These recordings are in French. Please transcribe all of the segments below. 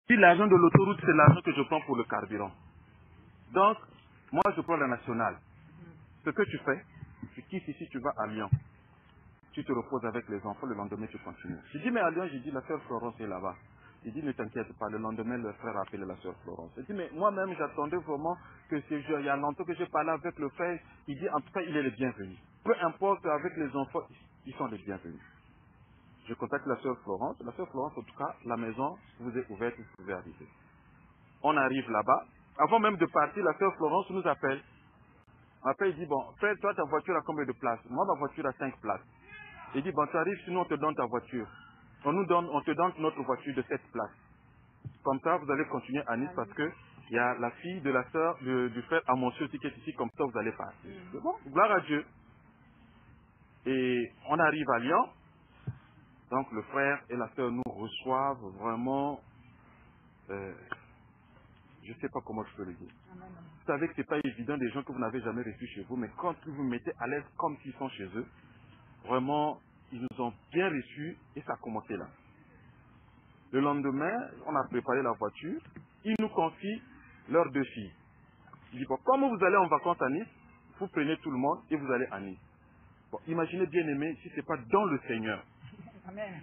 Si l'argent de l'autoroute, c'est l'argent que je prends pour le carburant. Donc, moi, je prends la nationale. Ce que tu fais, tu quittes ici, tu vas à Lyon. Tu te reposes avec les enfants, le lendemain, tu continues. Je dis, mais à Lyon, j'ai dit, la sœur Florence est là-bas. Il dit, ne t'inquiète pas, le lendemain, le frère a appelé la sœur Florence. Je dis, mais moi-même, j'attendais vraiment que ce jour, il y a longtemps que j'ai parlé avec le frère. Il dit, en tout cas, il est le bienvenu. Peu importe, avec les enfants, ils sont les bienvenus. Je contacte la sœur Florence. La sœur Florence, en tout cas, la maison vous est ouverte, vous pouvez arriver. On arrive là-bas. Avant même de partir, la sœur Florence nous appelle. Après, il dit, bon, frère, toi, ta voiture a combien de places? Moi, ma voiture a 5 places. Il dit, bon, tu arrives, sinon on te donne ta voiture. On te donne notre voiture de 7 places. Comme ça, vous allez continuer à Nice parce que il y a la fille de la sœur du frère à mon aussi qui est ici, comme ça vous allez partir. C'est bon, gloire à Dieu. Et on arrive à Lyon. Donc le frère et la sœur nous reçoivent vraiment, je ne sais pas comment je peux le dire. Vous savez que ce n'est pas évident des gens que vous n'avez jamais reçus chez vous, mais quand vous vous mettez à l'aise comme s'ils sont chez eux, vraiment, ils nous ont bien reçus et ça a commencé là. Le lendemain, on a préparé la voiture. Ils nous confient leurs 2 filles. Ils disent, bon, comme vous allez en vacances à Nice, vous prenez tout le monde et vous allez à Nice. Bon, imaginez bien aimé, si ce n'est pas dans le Seigneur. Amen.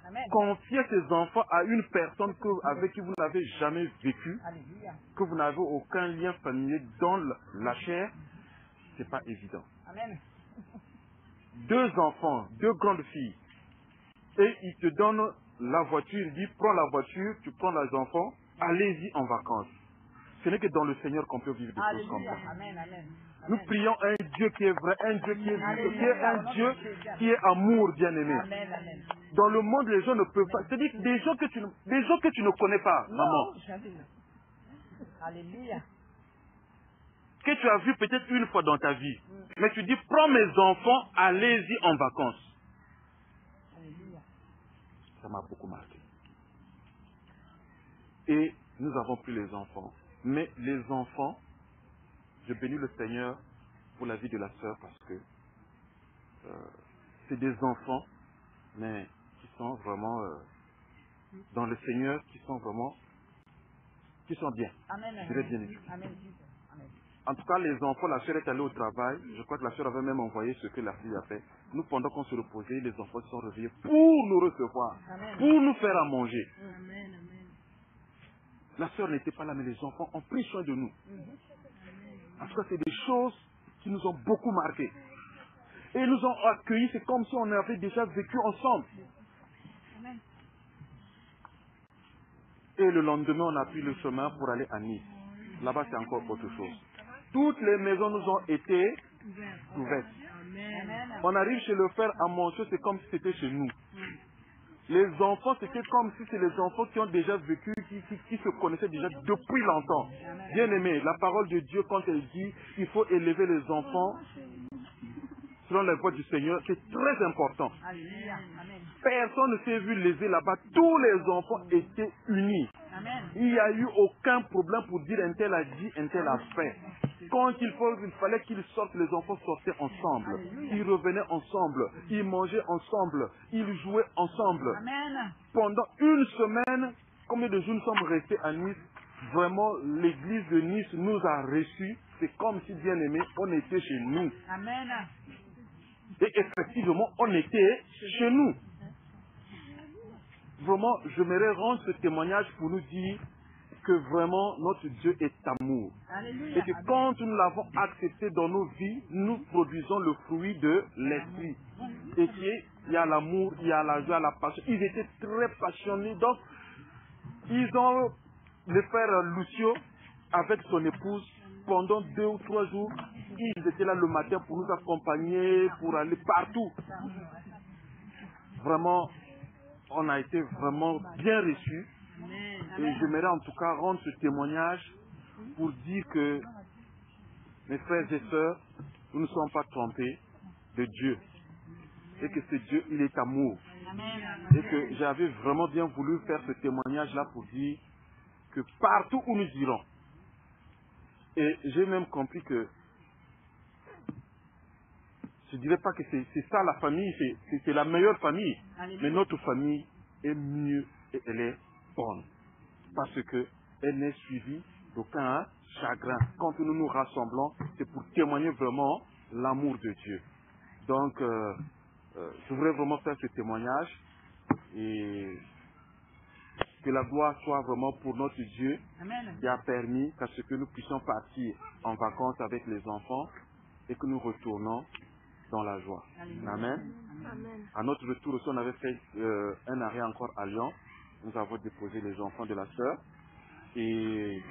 Amen. Confier ses enfants à une personne avec qui vous n'avez jamais vécu, Alléluia. que vous n'avez aucun lien familier dans la chair, c'est pas évident. Amen. 2 enfants, 2 grandes filles, et ils te donnent la voiture, ils disent, prends la voiture, tu prends les enfants, allez-y en vacances. Ce n'est que dans le Seigneur qu'on peut vivre des choses comme Alléluia. ça. Amen. Amen. Nous prions un Dieu qui est vrai, un Dieu qui est vivant, qui est un Dieu qui est amour, bien-aimé. Amen. Amen. Dans le monde, les gens ne peuvent pas. C'est-à-dire des gens que tu ne connais pas, maman. Non, jamais. Alléluia. Que tu as vu peut-être une fois dans ta vie. Mais tu dis, prends mes enfants, allez-y en vacances. Alléluia. Ça m'a beaucoup marqué. Et nous avons pris les enfants. Mais les enfants, je bénis le Seigneur pour la vie de la sœur parce que c'est des enfants, mais qui sont vraiment dans le Seigneur, qui sont bien. Amen. Je dirais bien éduqués. Amen. Amen. En tout cas, les enfants, la sœur est allée au travail. Je crois que la sœur avait même envoyé ce que la fille a fait. Nous, pendant qu'on se reposait, les enfants se sont réveillés pour nous recevoir, Amen. pour nous faire à manger. Amen. Amen. La sœur n'était pas là, mais les enfants ont pris soin de nous. En tout cas, c'est des choses qui nous ont beaucoup marqués. Et ils nous ont accueillis, c'est comme si on avait déjà vécu ensemble. Amen. Et le lendemain, on a pris le chemin pour aller à Nice. Là-bas, c'est encore autre chose. Toutes les maisons nous ont été ouvertes. Amen. On arrive chez le frère à manger, c'est comme si c'était chez nous. Les enfants, c'était comme si c'est les enfants qui ont déjà vécu, qui se connaissaient déjà depuis longtemps. Bien aimé, la parole de Dieu, quand elle dit qu'il faut élever les enfants selon la voie du Seigneur, c'est très important. Alléluia. Amen. Personne ne s'est vu léser là-bas. Tous les enfants étaient unis. Amen. Il n'y a eu aucun problème pour dire un tel a dit, un tel a fait. Quand il fallait qu'ils sortent, les enfants sortaient ensemble. Ils revenaient ensemble. Ils mangeaient ensemble. Ils jouaient ensemble. Amen. Pendant une semaine, combien de jours nous sommes restés à Nice? Vraiment, l'église de Nice nous a reçus. C'est comme si, bien aimé, on était chez nous. Amen. Et effectivement, on était chez nous. Vraiment, je m'aimerais rendre ce témoignage pour nous dire que vraiment notre Dieu est amour. Alléluia. Et que quand nous l'avons accepté dans nos vies, nous produisons le fruit de l'esprit. Et il y a l'amour, il y a la joie, la passion. Ils étaient très passionnés. Donc, ils ont, le frère Lucio, avec son épouse, pendant 2 ou 3 jours, ils étaient là le matin pour nous accompagner, pour aller partout. Vraiment, on a été vraiment bien reçus. Et j'aimerais en tout cas rendre ce témoignage pour dire que, mes frères et sœurs, nous ne sommes pas trompés de Dieu. Et que ce Dieu, il est amour. Et que j'avais vraiment bien voulu faire ce témoignage-là pour dire que partout où nous irons, et j'ai même compris que, je ne dirais pas que c'est ça la famille, c'est la meilleure famille. Mais notre famille est mieux et elle est bonne. parce qu'elle n'est suivie d'aucun chagrin. Quand nous nous rassemblons, c'est pour témoigner vraiment l'amour de Dieu. Donc, je voudrais vraiment faire ce témoignage et que la gloire soit vraiment pour notre Dieu qui a permis qu'à ce que nous puissions partir en vacances avec les enfants et que nous retournons dans la joie. Amen. À notre retour aussi, on avait fait un arrêt encore à Lyon. Nous avons déposé les enfants de la sœur et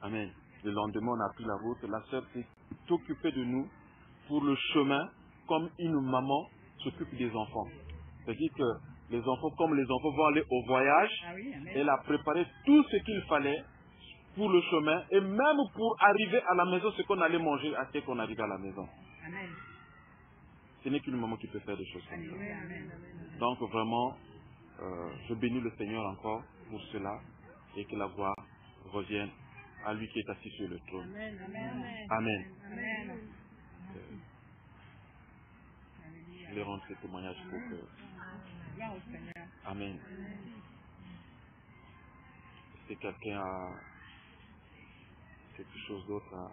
Amen. Le lendemain, on a pris la route. La sœur s'est occupée de nous pour le chemin comme une maman s'occupe des enfants. C'est-à-dire que les enfants, comme les enfants vont aller au voyage, elle a préparé tout ce qu'il fallait pour le chemin et même pour arriver à la maison, ce qu'on allait manger à ce qu'on arrive à la maison. Amen. Ce n'est qu'une maman qui peut faire des choses comme ça. Donc vraiment, je bénis le Seigneur encore pour cela et que la gloire revienne à lui qui est assis sur le trône. Amen. Amen. Amen. Amen. Je vais rendre ce témoignage pour que... Amen. Est-ce que quelqu'un a quelque chose d'autre à...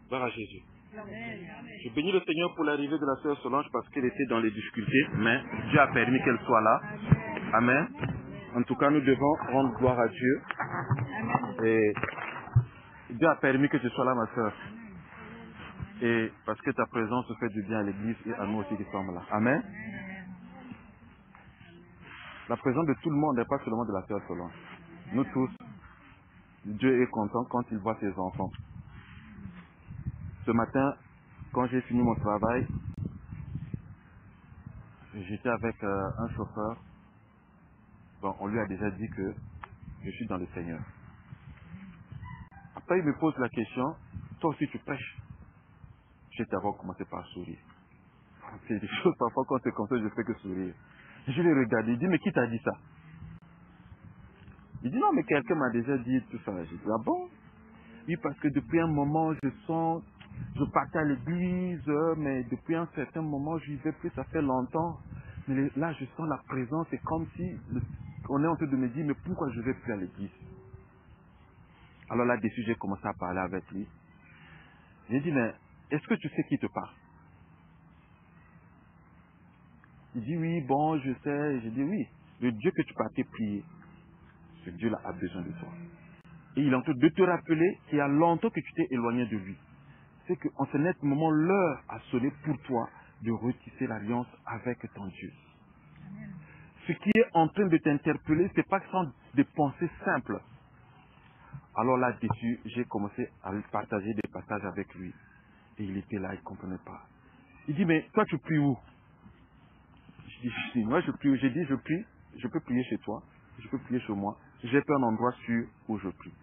Gloire à Jésus. Je bénis le Seigneur pour l'arrivée de la sœur Solange parce qu'elle était dans les difficultés, mais Dieu a permis qu'elle soit là. Amen. En tout cas, nous devons rendre gloire à Dieu. Et Dieu a permis que tu sois là, ma sœur. Et parce que ta présence fait du bien à l'église et à nous aussi qui sommes là. Amen. La présence de tout le monde n'est pas seulement de la sœur Solange. Nous tous, Dieu est content quand il voit ses enfants. Ce matin, quand j'ai fini mon travail, j'étais avec un chauffeur. Bon, on lui a déjà dit que je suis dans le Seigneur. Après, il me pose la question, toi aussi tu prêches? J'ai d'abord commencé par sourire. C'est des choses, parfois quand c'est comme ça, je fais que sourire. Je l'ai regardé, il dit, mais qui t'a dit ça? Il dit, non, mais quelqu'un m'a déjà dit tout ça. J'ai dit, ah bon? Oui, parce que depuis un moment, je partais à l'église, mais depuis un certain moment, je n'y vais plus, ça fait longtemps. Mais là, je sens la présence, c'est comme si on est en train de me dire, mais pourquoi je ne vais plus à l'église? Alors là-dessus, j'ai commencé à parler avec lui. J'ai dit, mais est-ce que tu sais qui te parle? Il dit, oui, bon, je sais. J'ai dit, oui, le Dieu que tu partais prier, ce Dieu-là a besoin de toi. Et il est en train de te rappeler qu'il y a longtemps que tu t'es éloigné de lui. C'est qu'en ce net moment, l'heure a sonné pour toi de retisser l'alliance avec ton Dieu. Ce qui est en train de t'interpeller, ce n'est pas sans des pensées simples. Alors là-dessus, j'ai commencé à lui partager des passages avec lui. Et il était là, il ne comprenait pas. Il dit, mais toi tu pries où? Je dis, moi je prie où? J'ai dit, je prie, je peux prier chez toi, je peux prier chez moi. J'ai pas un endroit sûr où je prie.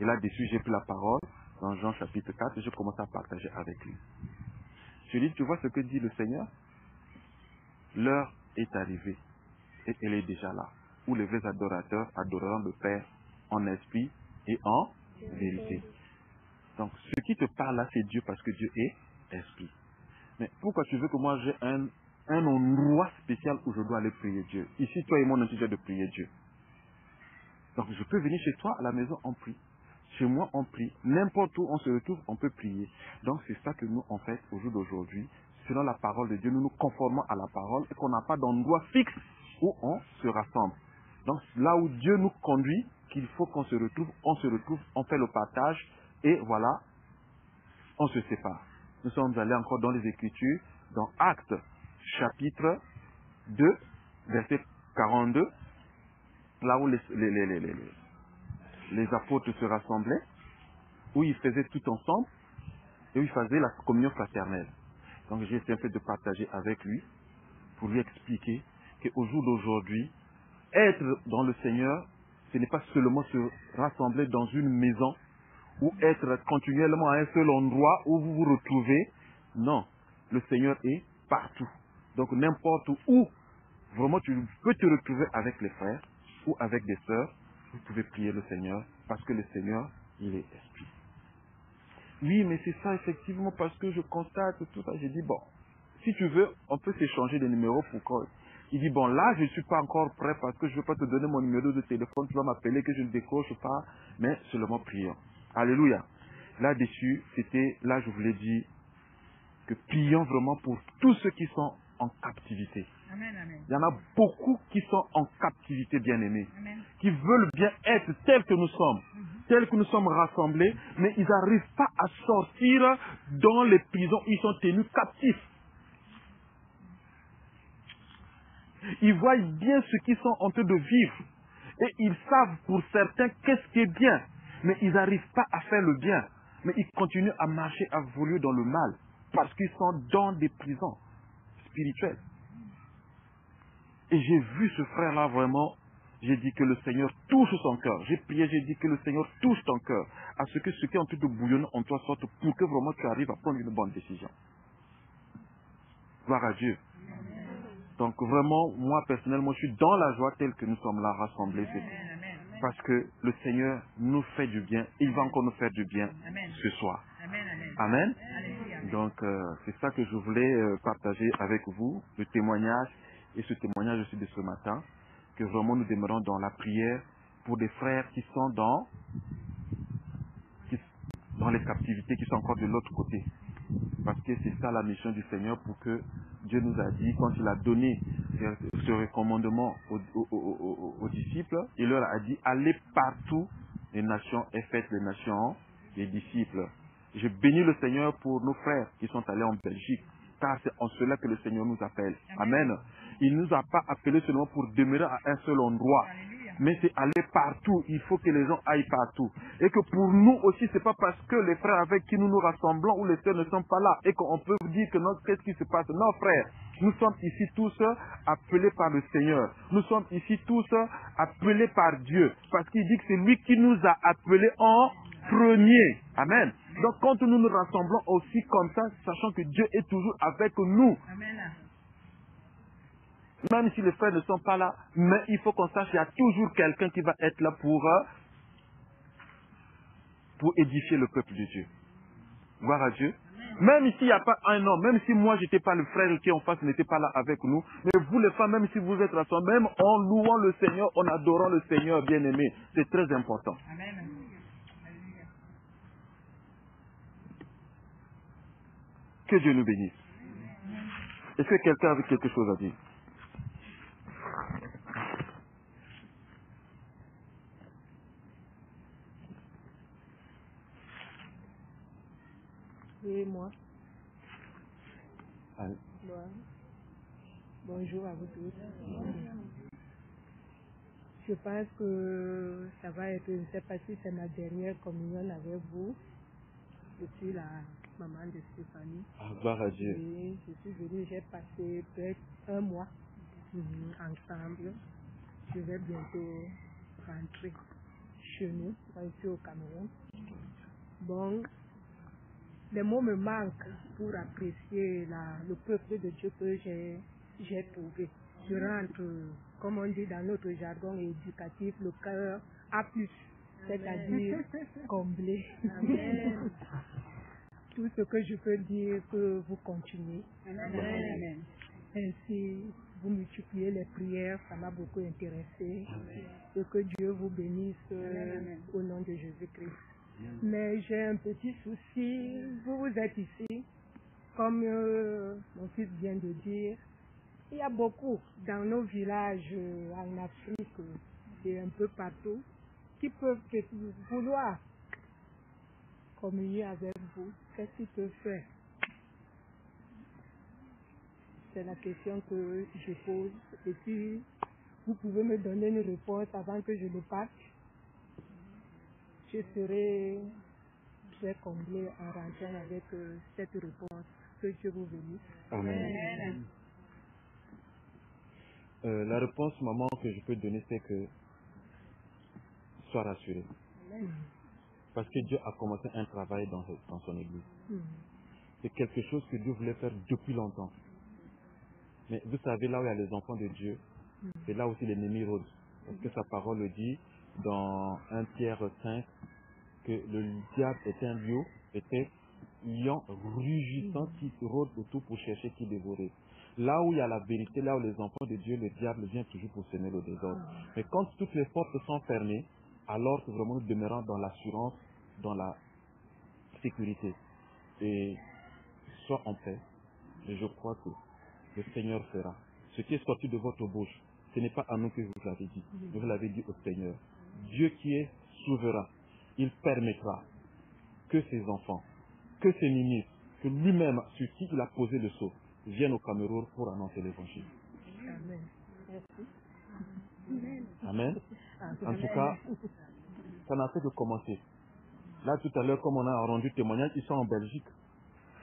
Et là-dessus, j'ai pris la parole dans Jean chapitre 4 et j'ai commencé à partager avec lui. Je lui ai dit, tu vois ce que dit le Seigneur? L'heure est arrivée et elle est déjà là, où les vrais adorateurs adoreront le Père en esprit et en vérité. Donc, ce qui te parle là, c'est Dieu parce que Dieu est esprit. Mais pourquoi tu veux que moi j'ai un endroit spécial où je dois aller prier Dieu? Ici, toi et moi, on est déjà de prier Dieu. Donc, je peux venir chez toi à la maison, on prie. Chez moi, on prie. N'importe où on se retrouve, on peut prier. Donc, c'est ça que nous, en fait, au jour d'aujourd'hui, selon la parole de Dieu, nous nous conformons à la parole et qu'on n'a pas d'endroit fixe où on se rassemble. Donc, là où Dieu nous conduit, qu'il faut qu'on se retrouve, on fait le partage et voilà, on se sépare. Nous sommes allés encore dans les Écritures, dans Actes, chapitre 2, verset 42, là où les apôtres se rassemblaient, où ils faisaient tout ensemble, et où ils faisaient la communion fraternelle. Donc j'ai essayé un peu de partager avec lui, pour lui expliquer qu'au jour d'aujourd'hui, être dans le Seigneur, ce n'est pas seulement se rassembler dans une maison, ou être continuellement à un seul endroit où vous vous retrouvez. Non, le Seigneur est partout. Donc n'importe où, vraiment tu peux te retrouver avec les frères ou avec des sœurs vous pouvez prier le Seigneur parce que le Seigneur, il est esprit. Oui, mais c'est ça effectivement parce que je constate tout ça. J'ai dit, bon, si tu veux, on peut s'échanger des numéros pour quoi. Il dit, bon, là, je ne suis pas encore prêt parce que je ne veux pas te donner mon numéro de téléphone, tu vas m'appeler, que je ne décroche pas, mais seulement prions. Alléluia. Là-dessus, c'était, là, je vous l'ai dit, que prions vraiment pour tous ceux qui sont en captivité. Amen, amen. Il y en a beaucoup qui sont en captivité, bien-aimés, Amen. qui veulent bien être tels que nous sommes, tels que nous sommes rassemblés, mais ils n'arrivent pas à sortir dans les prisons où ils sont tenus captifs. Ils voient bien ce qu'ils sont en train de vivre. Et ils savent pour certains qu'est-ce qui est bien. Mais ils n'arrivent pas à faire le bien. Mais ils continuent à marcher, à voler dans le mal. Parce qu'ils sont dans des prisons spirituelles. Et j'ai vu ce frère-là vraiment. J'ai dit que le Seigneur touche son cœur. J'ai prié, j'ai dit que le Seigneur touche ton cœur. À ce que ce qui est en train de bouillonner en toi sorte pour que vraiment tu arrives à prendre une bonne décision. Gloire à Dieu. Donc vraiment, moi personnellement, je suis dans la joie telle que nous sommes là rassemblés. Parce que le Seigneur nous fait du bien. Il va encore nous faire du bien ce soir. Amen. Donc c'est ça que je voulais partager avec vous, le témoignage. Et ce témoignage aussi de ce matin, que vraiment nous demeurons dans la prière pour des frères qui sont dans les captivités, qui sont encore de l'autre côté. Parce que c'est ça la mission du Seigneur pour que Dieu nous a dit, quand il a donné ce recommandement aux disciples, il leur a dit, allez partout les nations et faites les nations les disciples. Je bénis le Seigneur pour nos frères qui sont allés en Belgique, car c'est en cela que le Seigneur nous appelle. Amen. Il ne nous a pas appelés seulement pour demeurer à un seul endroit. Mais c'est aller partout. Il faut que les gens aillent partout. Et que pour nous aussi, c'est pas parce que les frères avec qui nous nous rassemblons ou les sœurs ne sont pas là et qu'on peut dire que non, qu'est-ce qui se passe. Non, frères, nous sommes ici tous appelés par le Seigneur. Nous sommes ici tous appelés par Dieu. Parce qu'il dit que c'est lui qui nous a appelés en premier. Amen. Donc quand nous nous rassemblons aussi comme ça, sachant que Dieu est toujours avec nous. Amen. Même si les frères ne sont pas là, mais il faut qu'on sache qu'il y a toujours quelqu'un qui va être là pour édifier le peuple de Dieu. Gloire à Dieu. Même s'il n'y a pas un homme, même si moi j'étais pas le frère qui en face n'était pas là avec nous, mais vous les femmes, même si vous êtes là, même en louant le Seigneur, en adorant le Seigneur bien-aimé, c'est très important. Amen. Que Dieu nous bénisse. Est-ce que quelqu'un a quelque chose à dire? Oui, moi. Allez. Bon. Bonjour à vous tous. Je pense que ça va être, je ne sais pas si c'est ma dernière communion avec vous. Je suis la maman de Stéphanie. Ah, gloire à Dieu. Et je suis venue, j'ai passé peut-être un mois ensemble. Je vais bientôt rentrer chez nous, ici au Cameroun. Bon, les mots me manquent pour apprécier le peuple de Dieu que j'ai trouvé. Je rentre, comme on dit dans notre jargon éducatif, le cœur A+, c'est-à-dire comblé. Amen. Tout ce que je peux dire, que vous continuez. Amen. Ainsi, vous multipliez les prières, ça m'a beaucoup intéressé. Et que Dieu vous bénisse au nom de Jésus-Christ. Mais j'ai un petit souci. Vous êtes ici, comme mon fils vient de dire. Il y a beaucoup dans nos villages en Afrique et un peu partout qui peuvent vouloir communier avec vous. Qu'est-ce qu'ils peuvent faire? C'est la question que je pose. Et si vous pouvez me donner une réponse avant que je le parte, je serai très comblé en rentrant avec cette réponse. Que Dieu vous bénisse. Amen. La réponse, maman, que je peux donner, c'est que sois rassuré. Parce que Dieu a commencé un travail dans son église. C'est quelque chose que Dieu voulait faire depuis longtemps. Mais vous savez, là où il y a les enfants de Dieu, c'est là aussi l'ennemi rôde. Parce que sa parole le dit, dans 1 Pierre 5 que le diable est un lion rugissant qui rôde autour pour chercher qui dévorer. Là où il y a la vérité, là où les enfants de Dieu, le diable vient toujours pour semer le désordre. Mais quand toutes les portes sont fermées, alors que vraiment nous demeurons dans l'assurance, dans la sécurité. Et sois en paix. Et je crois que le Seigneur fera. Ce qui est sorti de votre bouche, ce n'est pas à nous que vous l'avez dit. Vous l'avez dit au Seigneur. Dieu qui est souverain, il permettra que ses enfants, que ses ministres, que lui-même, sur qui il a posé le sceau, viennent au Cameroun pour annoncer l'évangile. Amen. Amen. En tout cas, ça n'a fait que commencer. Là, tout à l'heure, comme on a rendu témoignage, ils sont en Belgique.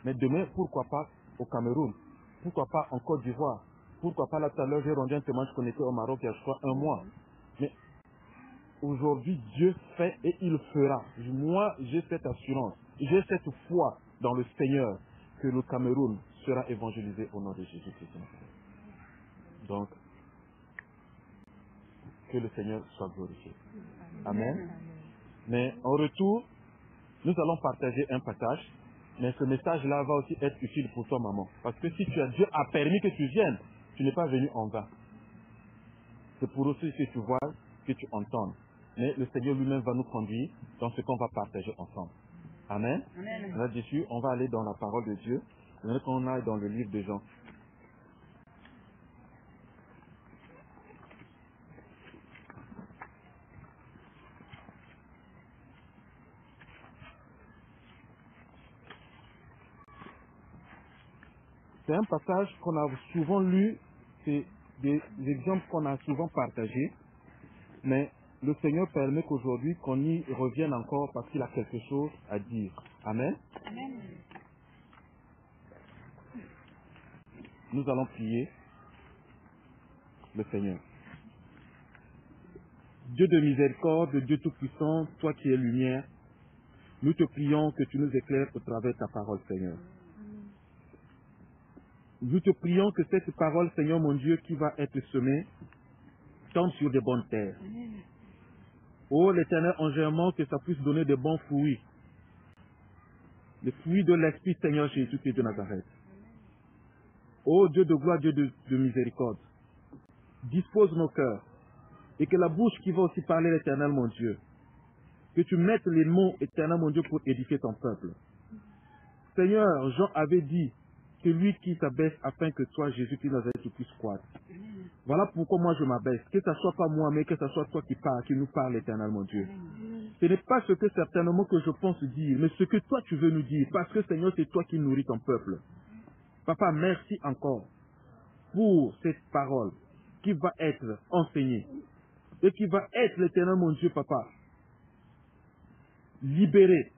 Mais demain, pourquoi pas au Cameroun? Pourquoi pas en Côte d'Ivoire? Pourquoi pas là, tout à l'heure, j'ai rendu un témoignage qu'on était au Maroc il y a, je crois, 1 mois. Mais aujourd'hui, Dieu fait et il fera. Moi, j'ai cette assurance, j'ai cette foi dans le Seigneur que le Cameroun sera évangélisé au nom de Jésus-Christ. Donc, que le Seigneur soit glorifié. Amen. Mais en retour, nous allons partager un passage, mais ce message-là va aussi être utile pour toi, maman. Parce que si Dieu a permis que tu viennes, tu n'es pas venu en vain. C'est pour aussi que tu vois, que tu entendes. Mais le Seigneur lui-même va nous conduire dans ce qu'on va partager ensemble. Amen. Là-dessus, on va aller dans la parole de Dieu. On aille dans le livre de Jean. C'est un passage qu'on a souvent lu, c'est des exemples qu'on a souvent partagés, mais le Seigneur permet qu'aujourd'hui qu'on y revienne encore parce qu'il a quelque chose à dire. Amen. Amen. Nous allons prier le Seigneur. Dieu de miséricorde, Dieu tout-puissant, toi qui es lumière, nous te prions que tu nous éclaires au travers de ta parole, Seigneur. Nous te prions que cette parole, Seigneur mon Dieu, qui va être semée, tombe sur de bonnes terres. Oh l'Éternel, en germant, que ça puisse donner de bons fruits. Les fruits de l'Esprit, Seigneur Jésus-Christ de Nazareth. Oh Dieu de gloire, Dieu de miséricorde, dispose nos cœurs et que la bouche qui va aussi parler, l'Éternel mon Dieu, que tu mettes les mots, Éternel mon Dieu, pour édifier ton peuple. Seigneur, Jean avait dit, celui qui s'abaisse afin que toi, Jésus-Christ de Nazareth, tu puisses croître. Voilà pourquoi moi je m'abaisse, que ce soit pas moi, mais que ce soit toi qui parles, qui nous parle, Éternel mon Dieu. Ce n'est pas ce que certainement que je pense dire, mais ce que toi tu veux nous dire, parce que Seigneur, c'est toi qui nourris ton peuple. Papa, merci encore pour cette parole qui va être enseignée et qui va être, l'Éternel mon Dieu, Papa, libérée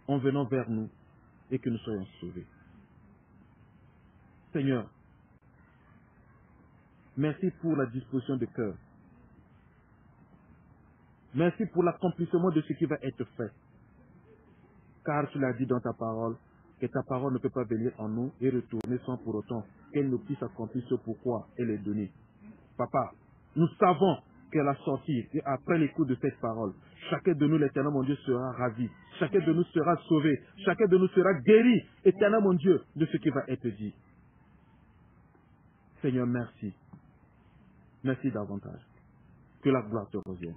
en venant vers nous et que nous soyons sauvés. Seigneur, merci pour la disposition de cœur. Merci pour l'accomplissement de ce qui va être fait. Car tu l'as dit dans ta parole, que ta parole ne peut pas venir en nous et retourner sans pour autant qu'elle ne puisse accomplir ce pourquoi elle est donnée. Papa, nous savons qu'à la sortie et après l'écoute de cette parole, chacun de nous, l'Éternel mon Dieu, sera ravi. Chacun de nous sera sauvé. Chacun de nous sera guéri, Éternel mon Dieu, de ce qui va être dit. Seigneur, merci. Merci davantage. Que la gloire te revienne.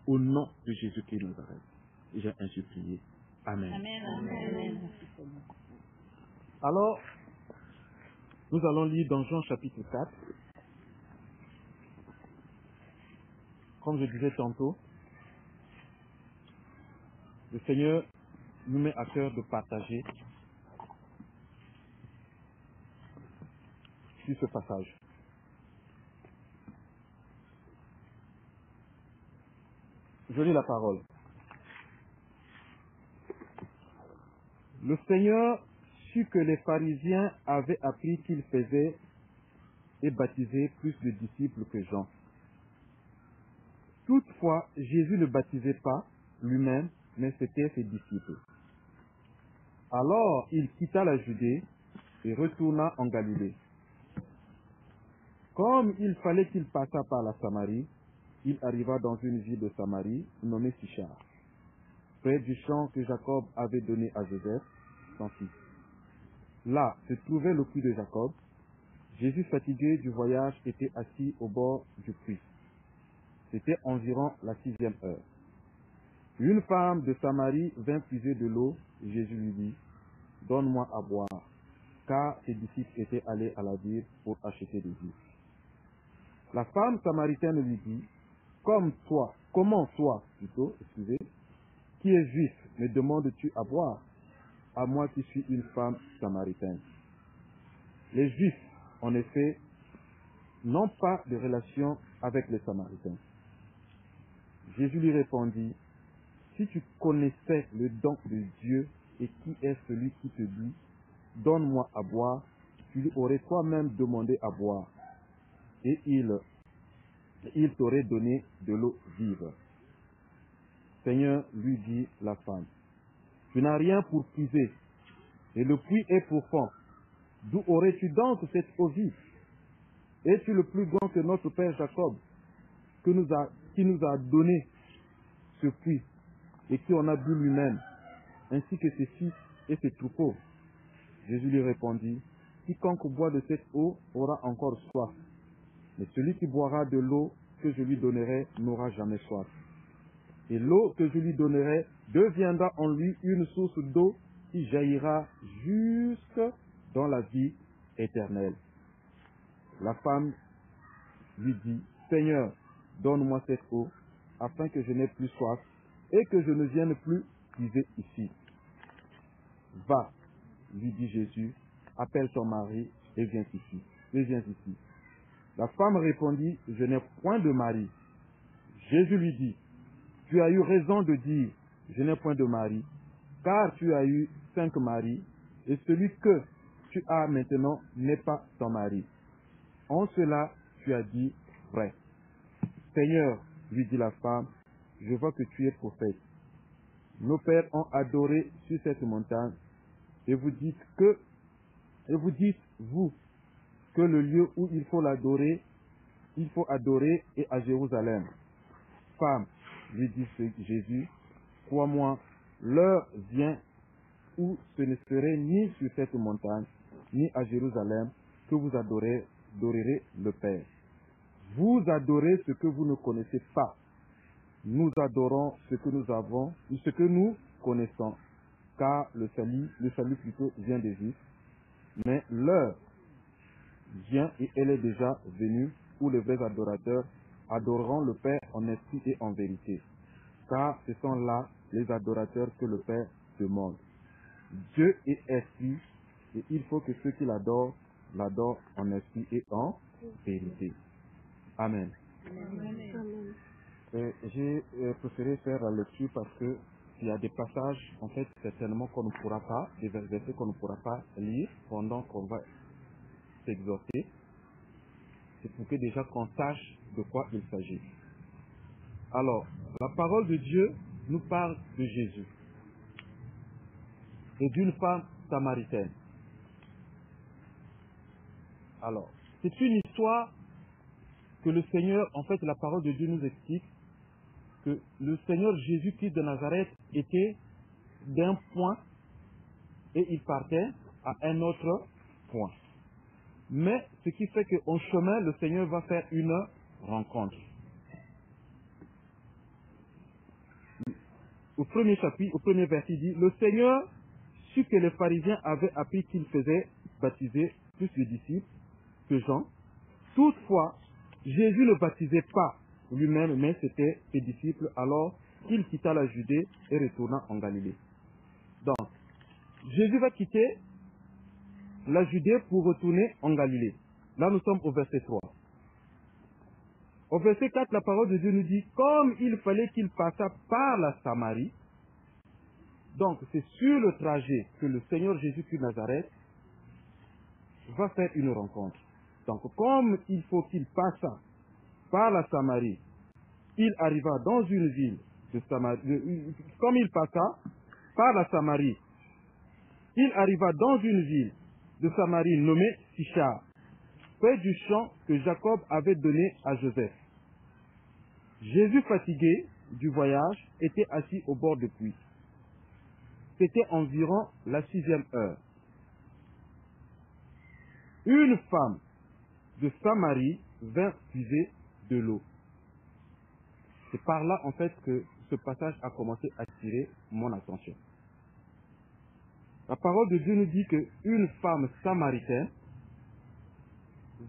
Au nom de Jésus-Christ de Nazareth. J'ai ainsi prié. Amen. Amen. Amen. Alors, nous allons lire dans Jean chapitre 4. Comme je disais tantôt, le Seigneur nous met à cœur de partager sur ce passage. Je lis la parole. Le Seigneur sut que les pharisiens avaient appris qu'il faisait et baptisait plus de disciples que Jean. Toutefois, Jésus ne baptisait pas lui-même, mais c'était ses disciples. Alors, il quitta la Judée et retourna en Galilée. Comme il fallait qu'il passât par la Samarie, il arriva dans une ville de Samarie, nommée Sichar, près du champ que Jacob avait donné à Joseph, son fils. Là se trouvait le puits de Jacob. Jésus, fatigué du voyage, était assis au bord du puits. C'était environ la 6e heure. Une femme de Samarie vint puiser de l'eau. Jésus lui dit, « Donne-moi à boire. » Car ses disciples étaient allés à la ville pour acheter des vivres. La femme samaritaine lui dit, comment toi, qui es juif, me demandes-tu à boire, à moi qui suis une femme samaritaine? Les Juifs, en effet, n'ont pas de relation avec les Samaritains. Jésus lui répondit, si tu connaissais le don de Dieu et qui est celui qui te dit, donne-moi à boire, tu lui aurais toi-même demandé à boire, et il t'aurait donné de l'eau vive. Seigneur, lui dit la femme, tu n'as rien pour puiser, et le puits est profond. D'où aurais-tu donc cette eau vive? Es-tu le plus grand que notre père Jacob, qui nous a donné ce puits, et qui en a bu lui-même, ainsi que ses fils et ses troupeaux? Jésus lui répondit, quiconque boit de cette eau aura encore soif, mais celui qui boira de l'eau que je lui donnerai n'aura jamais soif. Et l'eau que je lui donnerai deviendra en lui une source d'eau qui jaillira jusque dans la vie éternelle. La femme lui dit, Seigneur, donne-moi cette eau, afin que je n'ai plus soif et que je ne vienne plus puiser ici. Va, lui dit Jésus, appelle ton mari et viens ici. La femme répondit, je n'ai point de mari. Jésus lui dit, tu as eu raison de dire, je n'ai point de mari, car tu as eu 5 maris, et celui que tu as maintenant n'est pas ton mari. En cela, tu as dit vrai. Seigneur, lui dit la femme, je vois que tu es prophète. Nos pères ont adoré sur cette montagne, et vous dites, vous, que le lieu où il faut adorer est à Jérusalem. Femme, lui dit Jésus, crois-moi, l'heure vient où ce ne serait ni sur cette montagne, ni à Jérusalem, que vous adorerez le Père. Vous adorez ce que vous ne connaissez pas. Nous adorons ce que nous avons, ou ce que nous connaissons, car le salut plutôt vient des Juifs. Mais l'heure vient et elle est déjà venue où les vrais adorateurs adoreront le Père en esprit et en vérité. Car ce sont là les adorateurs que le Père demande. Dieu est esprit et il faut que ceux qui l'adorent en esprit et en vérité. Amen. J'ai préféré faire la lecture parce que il y a des passages, en fait, certainement qu'on ne pourra pas, des versets qu'on ne pourra pas lire pendant qu'on va s'exhorter. C'est pour que déjà qu'on sache de quoi il s'agit. Alors, la parole de Dieu nous parle de Jésus et d'une femme samaritaine. Alors, c'est une histoire que le Seigneur, en fait, la parole de Dieu nous explique que le Seigneur Jésus-Christ de Nazareth était d'un point et il partait à un autre point. Mais ce qui fait qu'en chemin, le Seigneur va faire une rencontre. Au premier chapitre, au premier verset, il dit, le Seigneur sut que les pharisiens avaient appris qu'il faisait baptiser plus de disciples que Jean. Toutefois, Jésus ne baptisait pas lui-même, mais c'était ses disciples, alors qu'il quitta la Judée et retourna en Galilée. Donc, Jésus va quitter la Judée pour retourner en Galilée. Là, nous sommes au verset 3. Au verset 4, la parole de Dieu nous dit, comme il fallait qu'il passât par la Samarie, donc c'est sur le trajet que le Seigneur Jésus-Christ de Nazareth va faire une rencontre. Donc, comme il faut qu'il passât par la Samarie, il arriva dans une ville de Samarie. Comme il passa par la Samarie, il arriva dans une ville de Samarie nommée Sichar, près du champ que Jacob avait donné à Joseph. Jésus, fatigué du voyage, était assis au bord du puits. C'était environ la 6e heure. Une femme de Samarie vint puiser de l'eau. C'est par là, en fait, que ce passage a commencé à attirer mon attention. La parole de Dieu nous dit qu'une femme samaritaine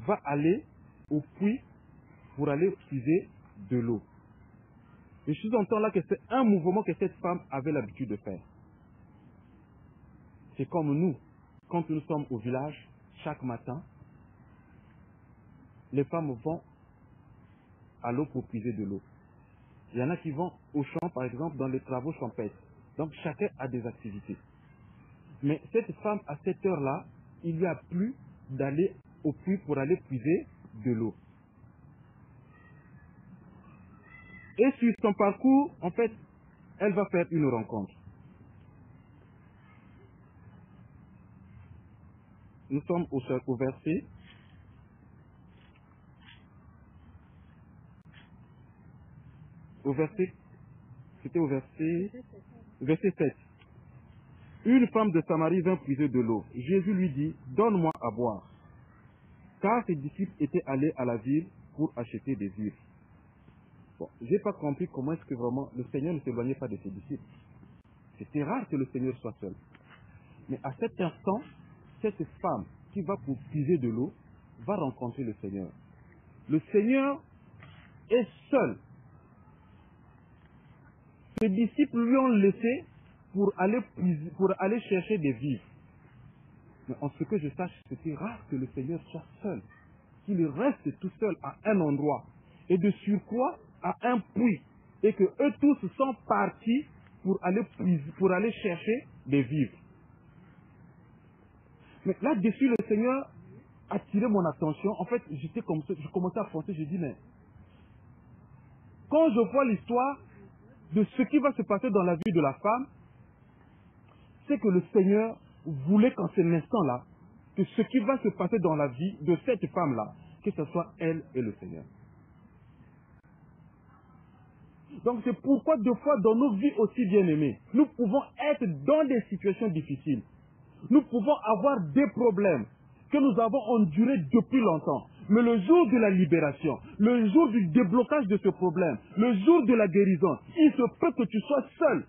va aller au puits pour aller puiser de l'eau. Et je sous-entends là que c'est un mouvement que cette femme avait l'habitude de faire. C'est comme nous, quand nous sommes au village, chaque matin, les femmes vont à l'eau pour puiser de l'eau. Il y en a qui vont au champ, par exemple, dans les travaux champêtres. Donc chacun a des activités. Mais cette femme, à cette heure-là, il n'y a plus d'aller au puits pour aller puiser de l'eau. Et sur son parcours, en fait, elle va faire une rencontre. Nous sommes au verset. C'était au verset 7. Une femme de Samarie vint puiser de l'eau. Jésus lui dit, donne-moi à boire. Car ses disciples étaient allés à la ville pour acheter des vivres. Bon, je n'ai pas compris comment est-ce que vraiment le Seigneur ne s'éloignait pas de ses disciples. C'était rare que le Seigneur soit seul. Mais à cet instant, cette femme qui va pour puiser de l'eau va rencontrer le Seigneur. Le Seigneur est seul. Ses disciples lui ont laissé pour aller chercher des vivres. Mais en ce que je sache, c'était rare que le Seigneur soit seul. Qu'il reste tout seul à un endroit. Et de surcroît à un puits. Et que eux tous sont partis pour aller chercher des vivres. Mais là-dessus, le Seigneur a attiré mon attention. En fait, je commençais à penser, je dis, mais quand je vois l'histoire de ce qui va se passer dans la vie de la femme, c'est que le Seigneur voulait qu'en cet instant-là, que ce qui va se passer dans la vie de cette femme-là, que ce soit elle et le Seigneur. Donc c'est pourquoi deux fois dans nos vies aussi bien-aimées, nous pouvons être dans des situations difficiles. Nous pouvons avoir des problèmes que nous avons endurés depuis longtemps. Mais le jour de la libération, le jour du déblocage de ce problème, le jour de la guérison, il se peut que tu sois seul.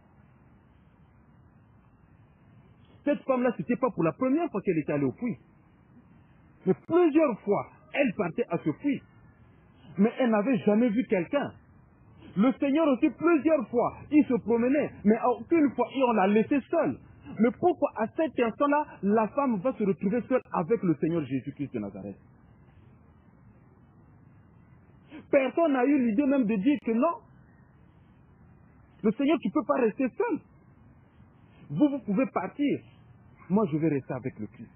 Cette femme-là, ce n'était pas pour la première fois qu'elle était allée au puits. Mais plusieurs fois, elle partait à ce puits. Mais elle n'avait jamais vu quelqu'un. Le Seigneur aussi, plusieurs fois, il se promenait. Mais aucune fois, on l'a laissé seule. Mais pourquoi à cet instant-là, la femme va se retrouver seule avec le Seigneur Jésus-Christ de Nazareth? Personne n'a eu l'idée même de dire que non. Le Seigneur, tu ne peux pas rester seul. Vous pouvez partir. Moi, je vais rester avec le Christ.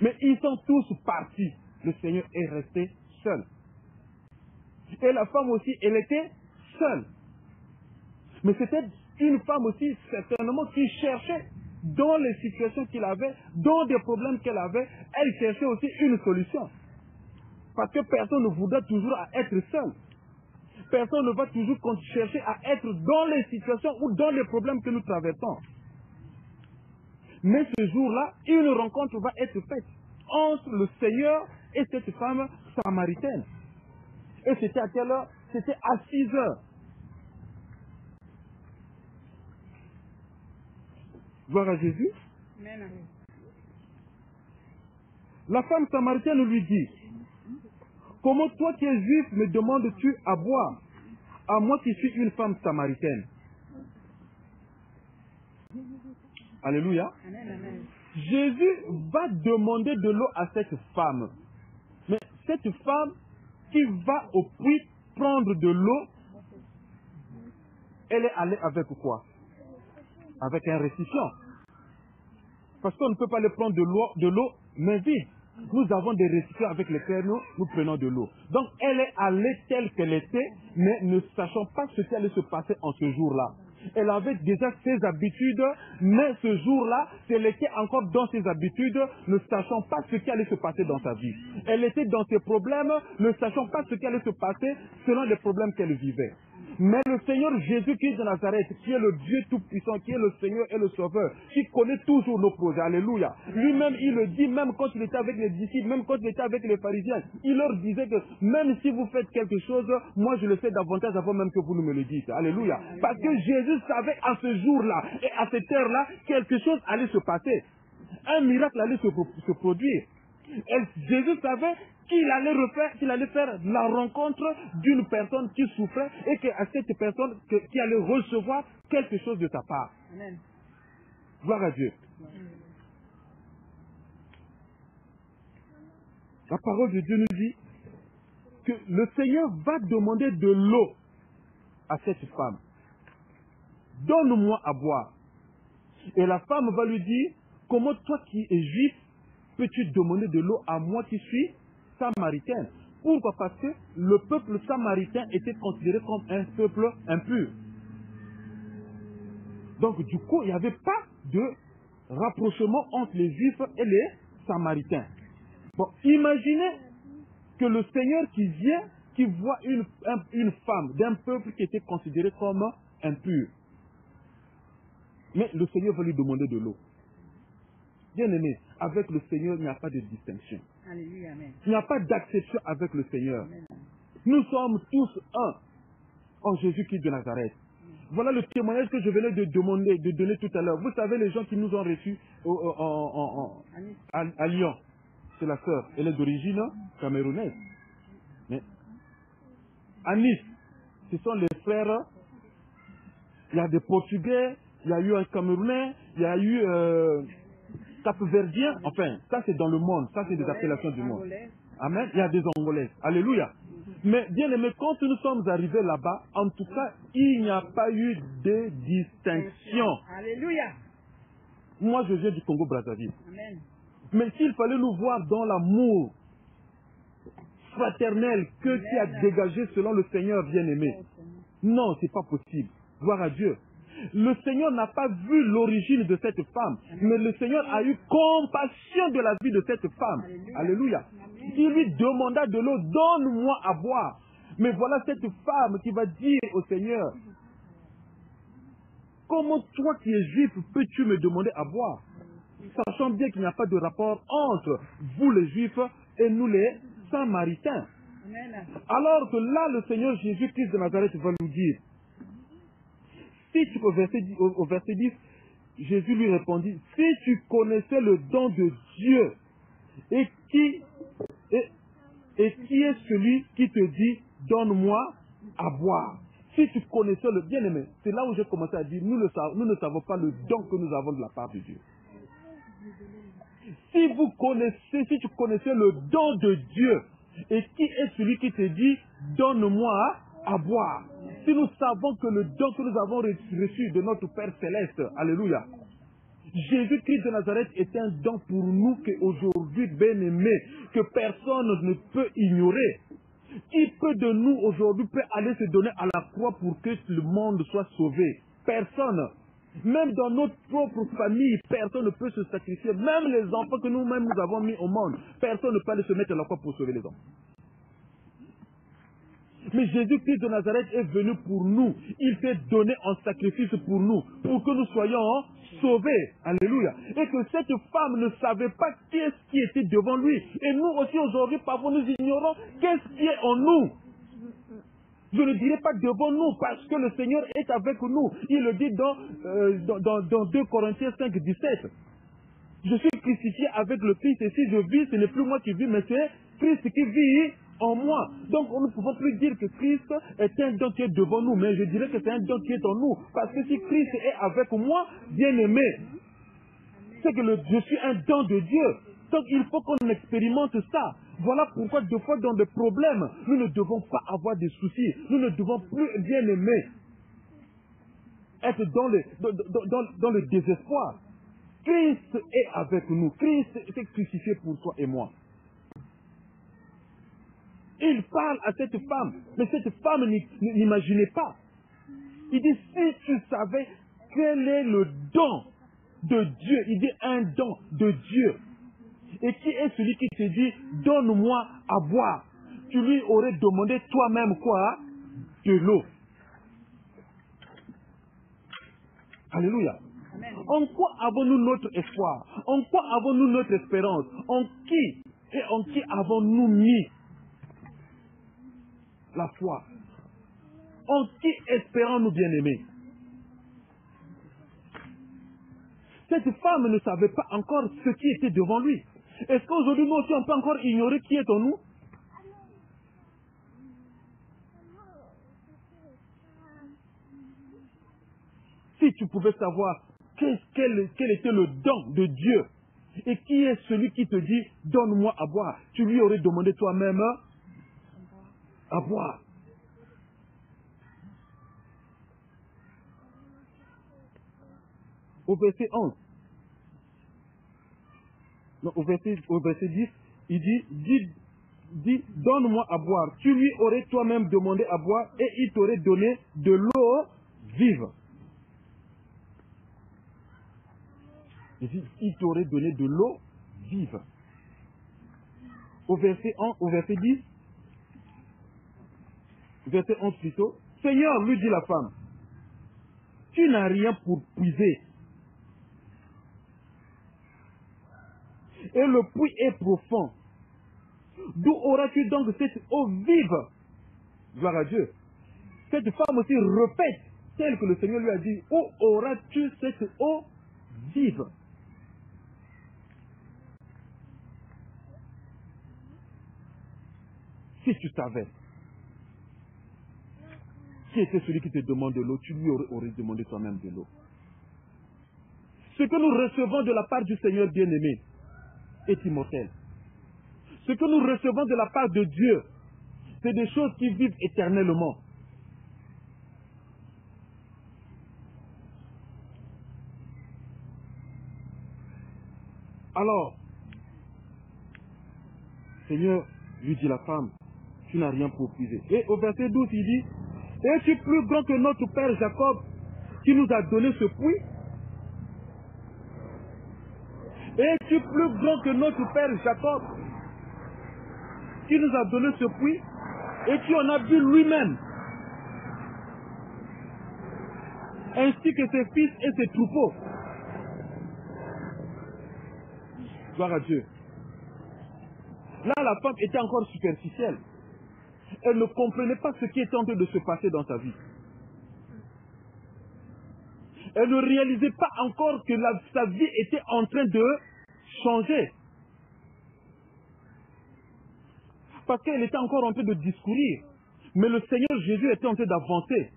Mais ils sont tous partis. Le Seigneur est resté seul. Et la femme aussi, elle était seule. Mais c'était une femme aussi, certainement, qui cherchait, dans les situations qu'il avait, dans des problèmes qu'elle avait, elle cherchait aussi une solution. Parce que personne ne voudra toujours être seul. Personne ne va toujours chercher à être dans les situations ou dans les problèmes que nous traversons. Mais ce jour-là, une rencontre va être faite entre le Seigneur et cette femme samaritaine. Et c'était à quelle heure? C'était à 6 heures. Gloire à Jésus. Amen. La femme samaritaine lui dit, comment toi qui es juif me demandes-tu à boire, à moi qui suis une femme samaritaine? Alléluia. Amen, amen. Jésus va demander de l'eau à cette femme. Mais cette femme qui va au puits prendre de l'eau, elle est allée avec quoi? Avec un récipient. Parce qu'on ne peut pas aller prendre de l'eau main vide. Nous avons des récipients avec lesquels nous prenons de l'eau. Donc elle est allée telle qu'elle était, mais ne sachant pas ce qui allait se passer en ce jour-là. Elle avait déjà ses habitudes, mais ce jour-là, elle était encore dans ses habitudes, ne sachant pas ce qui allait se passer dans sa vie. Elle était dans ses problèmes, ne sachant pas ce qui allait se passer selon les problèmes qu'elle vivait. Mais le Seigneur Jésus-Christ de Nazareth, qui est le Dieu Tout-Puissant, qui est le Seigneur et le Sauveur, qui connaît toujours nos projets, alléluia. Lui-même, il le dit, même quand il était avec les disciples, même quand il était avec les pharisiens, il leur disait que même si vous faites quelque chose, moi je le sais davantage avant même que vous ne me le dites, alléluia. Parce que Jésus savait à ce jour-là et à cette heure-là, quelque chose allait se passer. Un miracle allait se produire. Et Jésus savait qu'il allait faire la rencontre d'une personne qui souffrait et qu'à cette personne qui allait recevoir quelque chose de ta part. Amen. Gloire à Dieu. La parole de Dieu nous dit que le Seigneur va demander de l'eau à cette femme. Donne-moi à boire. Et la femme va lui dire, comment toi qui es juif, peux-tu demander de l'eau à moi qui suis samaritain? Pourquoi? Parce que le peuple samaritain était considéré comme un peuple impur. Donc du coup, il n'y avait pas de rapprochement entre les juifs et les samaritains. Bon, imaginez que le Seigneur qui vient, qui voit une femme d'un peuple qui était considéré comme impur. Mais le Seigneur va lui demander de l'eau. Bien aimé, avec le Seigneur, il n'y a pas de distinction. Alléluia, amen. Il n'y a pas d'acception avec le Seigneur. Nous sommes tous un en Jésus-Christ de Nazareth. Voilà le témoignage que je venais de donner tout à l'heure. Vous savez, les gens qui nous ont reçus à Lyon, c'est la sœur. Elle est d'origine camerounaise. Mais à Nice, ce sont les frères. Il y a des Portugais, il y a eu un Camerounais, il y a eu Cap-Verdien. Enfin, ça c'est dans le monde, ça c'est des appellations du monde. Amen. Il y a des Angolais. Alléluia. Mais bien aimé, quand nous sommes arrivés là-bas, en tout cas, il n'y a pas eu de distinction. Alléluia. Moi, je viens du Congo-Brazzaville. Amen. Mais s'il fallait nous voir dans l'amour fraternel que tu as dégagé selon le Seigneur bien-aimé, non, c'est pas possible. Gloire à Dieu. Le Seigneur n'a pas vu l'origine de cette femme, mais le Seigneur a eu compassion de la vie de cette femme. Alléluia. Il lui demanda de l'eau, donne-moi à boire. Mais voilà cette femme qui va dire au Seigneur, comment toi qui es juif peux-tu me demander à boire? Sachant bien qu'il n'y a pas de rapport entre vous les juifs et nous les samaritains. Alors que là, le Seigneur Jésus-Christ de Nazareth va nous dire, si tu, au verset 10, Jésus lui répondit, si tu connaissais le don de Dieu et qui est celui qui te dit, donne-moi à boire. Si tu connaissais le bien-aimé, c'est là où j'ai commencé à dire, nous ne savons pas le don que nous avons de la part de Dieu. Si tu connaissais le don de Dieu et qui est celui qui te dit, donne-moi à boire. Si nous savons que le don que nous avons reçu de notre Père Céleste, alléluia, Jésus-Christ de Nazareth est un don pour nous qu'aujourd'hui, bien-aimé, que personne ne peut ignorer. Qui peut de nous aujourd'hui peut aller se donner à la croix pour que le monde soit sauvé? Personne. Même dans notre propre famille, personne ne peut se sacrifier. Même les enfants que nous-mêmes nous avons mis au monde, personne ne peut aller se mettre à la croix pour sauver les enfants. Mais Jésus-Christ de Nazareth est venu pour nous. Il s'est donné en sacrifice pour nous, pour que nous soyons sauvés. Alléluia. Et que cette femme ne savait pas qu'est-ce qui était devant lui. Et nous aussi aujourd'hui, parfois nous ignorons qu'est-ce qui est en nous. Je ne dirai pas devant nous parce que le Seigneur est avec nous. Il le dit dans 2 Corinthiens 5, 17. Je suis crucifié avec le Christ et si je vis, ce n'est plus moi qui vis, mais c'est Christ qui vit en moi. Donc on ne pouvons plus dire que Christ est un don qui est devant nous, mais je dirais que c'est un don qui est en nous. Parce que si Christ est avec moi, bien aimé, c'est que je suis un don de Dieu. Donc il faut qu'on expérimente ça. Voilà pourquoi deux fois dans des problèmes, nous ne devons pas avoir des soucis. Nous ne devons plus, bien aimé, être dans le désespoir. Christ est avec nous. Christ est crucifié pour toi et moi. Il parle à cette femme, mais cette femme n'imaginait pas Il dit, si tu savais quel est le don de Dieu, il dit un don de Dieu. Et qui est celui qui te dit, donne-moi à boire? Tu lui aurais demandé toi-même quoi? De l'eau. Alléluia. Amen. En quoi avons-nous notre espoir? En quoi avons-nous notre espérance? En qui et en qui avons-nous mis la foi? En qui espérons-nous, bien-aimés? Cette femme ne savait pas encore ce qui était devant lui. Est-ce qu'aujourd'hui, nous aussi, on peut encore ignorer qui est en nous? Si tu pouvais savoir quel était le don de Dieu et qui est celui qui te dit « donne-moi à boire », tu lui aurais demandé toi-même à boire. Au verset 11, non, au verset 10, il dit donne-moi à boire. Tu lui aurais toi-même demandé à boire et il t'aurait donné de l'eau vive. Il dit, il t'aurait donné de l'eau vive. Au verset 10, verset 11 plutôt, Seigneur, lui dit la femme, tu n'as rien pour puiser. Et le puits est profond. D'où auras-tu donc cette eau vive? Gloire à Dieu. Cette femme aussi répète, tel que le Seigneur lui a dit, où auras-tu cette eau vive? Si tu savais qui était celui qui te demande de l'eau, tu lui aurais demandé toi-même de l'eau. Ce que nous recevons de la part du Seigneur bien-aimé est immortel. Ce que nous recevons de la part de Dieu, c'est des choses qui vivent éternellement. Alors, Seigneur, lui dit la femme, tu n'as rien pour puiser. Et au verset 12, il dit, es-tu plus grand que notre père Jacob qui nous a donné ce puits? Es-tu plus grand que notre père Jacob qui nous a donné ce puits et qui en a bu lui-même, ainsi que ses fils et ses troupeaux? Gloire à Dieu. Là, la femme était encore superficielle. Elle ne comprenait pas ce qui était en train de se passer dans sa vie. Elle ne réalisait pas encore que sa vie était en train de changer. Parce qu'elle était encore en train de discourir. Mais le Seigneur Jésus était en train d'avancer.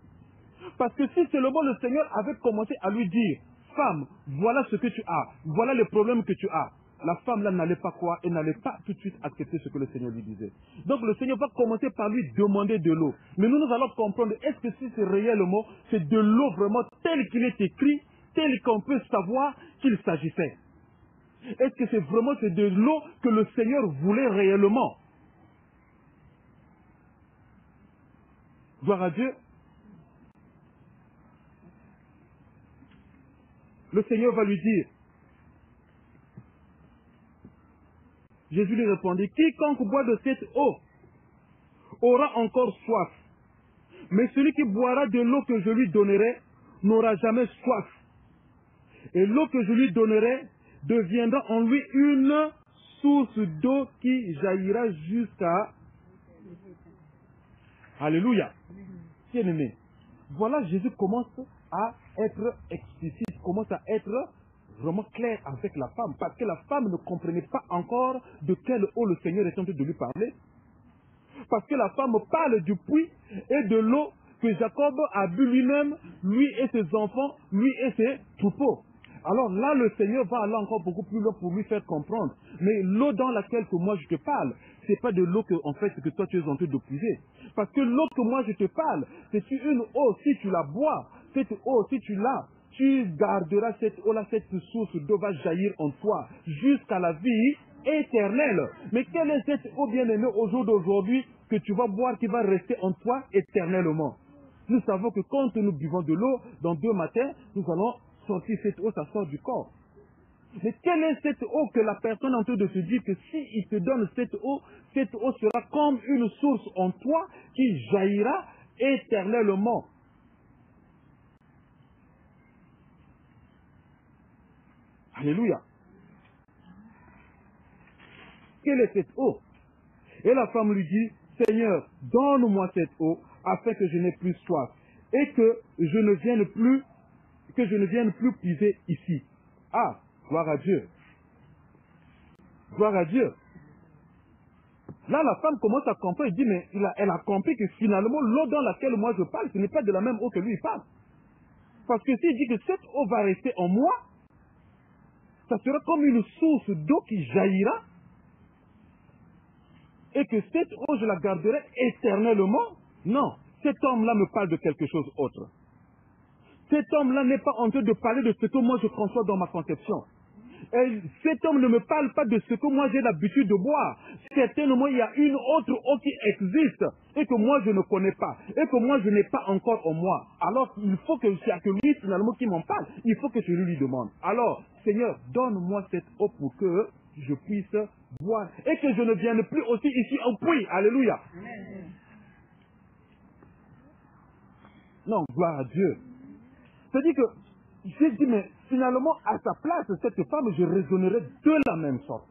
Parce que si seulement le Seigneur avait commencé à lui dire, femme, voilà ce que tu as, voilà les problèmes que tu as, la femme là n'allait pas quoi, elle n'allait pas tout de suite accepter ce que le Seigneur lui disait. Donc le Seigneur va commencer par lui demander de l'eau. Mais nous allons comprendre, est-ce que si c'est réellement, c'est de l'eau vraiment telle qu'il est écrit, telle qu'on peut savoir qu'il s'agissait? Est-ce que c'est vraiment de l'eau que le Seigneur voulait réellement? Gloire à Dieu. Le Seigneur va lui dire, Jésus lui répondit, quiconque boit de cette eau aura encore soif. Mais celui qui boira de l'eau que je lui donnerai n'aura jamais soif. Et l'eau que je lui donnerai deviendra en lui une source d'eau qui jaillira jusqu'à... Alléluia. Bien-aimé, voilà, Jésus commence à être explicite, commence à être vraiment clair avec la femme, parce que la femme ne comprenait pas encore de quelle eau le Seigneur est en train de lui parler. Parce que la femme parle du puits et de l'eau que Jacob a bu lui-même, lui et ses enfants, lui et ses troupeaux. Alors là, le Seigneur va aller encore beaucoup plus loin pour lui faire comprendre. Mais l'eau dans laquelle que moi je te parle, c'est pas de l'eau que, en fait, que toi tu es en train de puiser. Parce que l'eau que moi je te parle, c'est une eau, si tu la bois, cette eau, si tu l'as, tu garderas cette eau-là, cette source d'eau va jaillir en toi jusqu'à la vie éternelle. Mais quelle est cette eau bien-aimée au jour d'aujourd'hui que tu vas boire qui va rester en toi éternellement? Nous savons que quand nous buvons de l'eau, dans 2 matins, nous allons sortir cette eau, ça sort du corps. Mais quelle est cette eau que la personne est en train de se dire que s'il te donne cette eau sera comme une source en toi qui jaillira éternellement. Alléluia. Quelle est cette eau? Et la femme lui dit, Seigneur, donne-moi cette eau afin que je n'ai plus soif et que je ne vienne plus puiser ici. Ah, gloire à Dieu. Gloire à Dieu. Là, la femme commence à comprendre. Elle dit, mais elle a compris que finalement, l'eau dans laquelle moi je parle, ce n'est pas de la même eau que lui il parle. Parce que s'il dit que cette eau va rester en moi, ça sera comme une source d'eau qui jaillira. Et que cette eau, je la garderai éternellement. Non, cet homme-là me parle de quelque chose d'autre. Cet homme-là n'est pas en train de parler de ce que moi je conçois dans ma conception. Et cet homme ne me parle pas de ce que moi j'ai l'habitude de boire. Certainement, il y a une autre eau qui existe et que moi je ne connais pas et que moi je n'ai pas encore en moi. Alors, il faut que c'est à lui finalement qui m'en parle. Il faut que je lui demande. Alors, Seigneur, donne-moi cette eau pour que je puisse boire et que je ne vienne plus aussi ici au puits. Alléluia. Amen. Non, gloire à Dieu. C'est-à-dire que j'ai dit, mais finalement, à sa place, cette femme, je raisonnerais de la même sorte.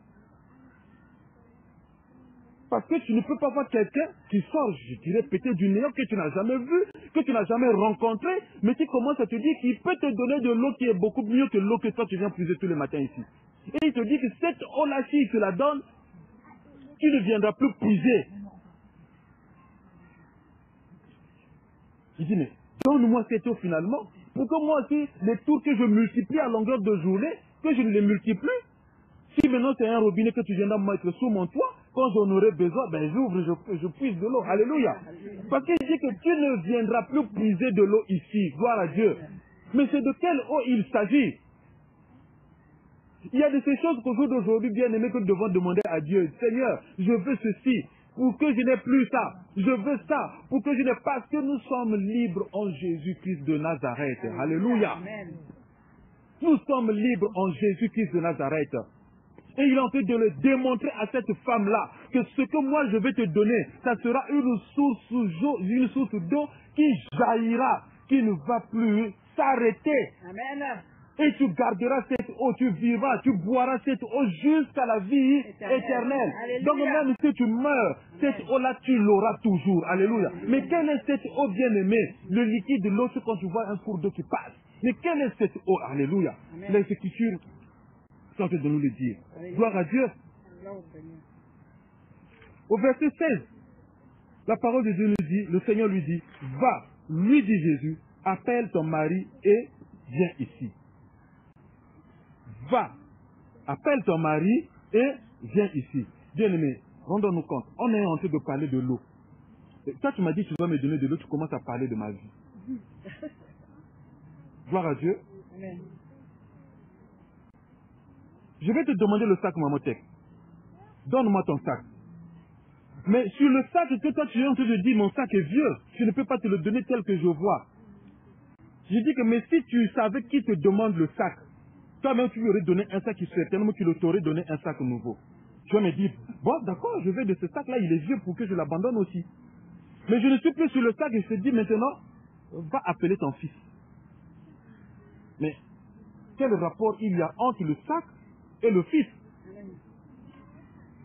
Parce que tu ne peux pas voir quelqu'un qui sort, je dirais, péter du néant, que tu n'as jamais vu, que tu n'as jamais rencontré, mais qui commence à te dire qu'il peut te donner de l'eau qui est beaucoup mieux que l'eau que toi tu viens puiser tous les matins ici. Et il te dit que cette eau-là, s'il te la donne, tu ne viendras plus puiser. Je dis, mais donne-moi cette eau finalement, pour que moi aussi, les tours que je multiplie à longueur de journée, que je ne les multiplie. Si maintenant c'est un robinet que tu viendras mettre sous mon toit, quand j'en aurai besoin, ben j'ouvre, je puise de l'eau. Alléluia. Parce qu'il dit que tu ne viendras plus puiser de l'eau ici. Gloire à Dieu. Mais c'est de quelle eau il s'agit? Il y a de ces choses qu'au jour d'aujourd'hui, bien aimé, que nous devons demander à Dieu. Seigneur, je veux ceci, pour que je n'ai plus ça. Je veux ça, pour que je n'ai pas. Parce que nous sommes libres en Jésus-Christ de Nazareth. Alléluia. Nous sommes libres en Jésus-Christ de Nazareth. Et il est en train de le démontrer à cette femme-là que ce que moi je vais te donner, ça sera une source d'eau qui jaillira, qui ne va plus s'arrêter. Amen. Et tu garderas cette eau, tu vivras, tu boiras cette eau jusqu'à la vie éternelle. Alléluia. Donc même si tu meurs, cette eau-là, tu l'auras toujours. Alléluia. Mais quelle est cette eau bien-aimée? Le liquide de l'eau, c'est quand tu vois un cours d'eau qui passe. Mais quelle est cette eau? Alléluia. Les Écritures sont en train de nous le dire. Gloire à Dieu. Au verset 16, la parole de Dieu nous dit, le Seigneur lui dit, va, lui dit Jésus, appelle ton mari et viens ici. Va, appelle ton mari et viens ici. Bien-aimé, rendons-nous compte, on est en train de parler de l'eau. Toi, tu m'as dit que tu vas me donner de l'eau, tu commences à parler de ma vie. Gloire à Dieu. Amen. Je vais te demander le sac, Mamotek. Donne-moi ton sac. Mais sur le sac que toi tu es en train de dire, mon sac est vieux, je ne peux pas te le donner tel que je vois. Je dis que, mais si tu savais qui te demande le sac, toi-même tu lui aurais donné un sac qui certainement tu t'aurais donné un sac nouveau. Tu vas me dire, bon d'accord, je vais de ce sac-là, il est vieux pour que je l'abandonne aussi. Mais je ne suis plus sur le sac et je te dis maintenant, va appeler ton fils. Mais quel rapport il y a entre le sac et le fils?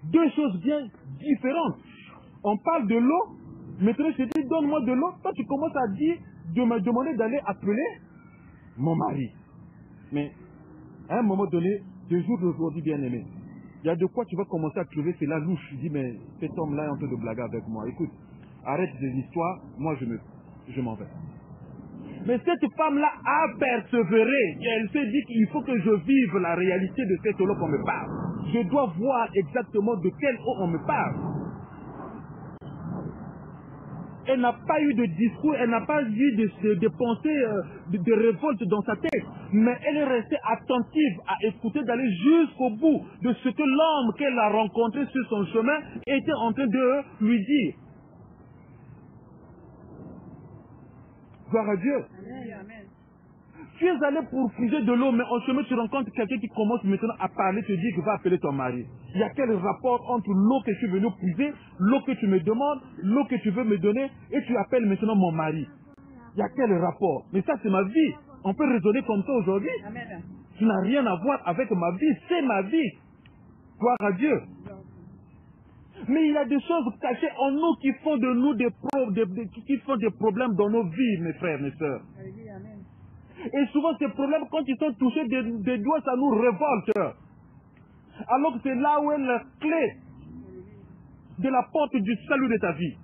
Deux choses bien différentes. On parle de l'eau, maintenant je te dis donne-moi de l'eau, toi tu commences à dire, de me demander d'aller appeler mon mari. Mais à un moment donné, deux jours d'aujourd'hui bien aimé, il y a de quoi tu vas commencer à trouver cela louche. Je dis mais cet homme-là est en train de blaguer avec moi. Écoute, arrête des histoires, moi je m'en vais. Mais cette femme-là a persévéré. Et elle s'est dit qu'il faut que je vive la réalité de cette eau qu'on me parle. Je dois voir exactement de quelle eau on me parle. Elle n'a pas eu de discours, elle n'a pas eu de pensées de révolte dans sa tête. Mais elle est restée attentive à écouter, d'aller jusqu'au bout de ce que l'homme qu'elle a rencontré sur son chemin était en train de lui dire. Gloire à Dieu. Amen. Tu es allé pour puiser de l'eau, mais en chemin, tu rencontres quelqu'un qui commence maintenant à parler, te dit que va appeler ton mari. Il y a quel rapport entre l'eau que je suis venu puiser, l'eau que tu me demandes, l'eau que tu veux me donner, et tu appelles maintenant mon mari? Il y a quel rapport? Mais ça, c'est ma vie. On peut raisonner comme ça aujourd'hui. Amen. Tu n'as rien à voir avec ma vie, c'est ma vie. Gloire à Dieu. Mais il y a des choses cachées en nous qui font de nous qui font des problèmes dans nos vies, mes frères, mes sœurs. Alléluia. Amen. Et souvent, ces problèmes, quand ils sont touchés des doigts, ça nous révolte. Alors que c'est là où est la clé de la porte du salut de ta vie.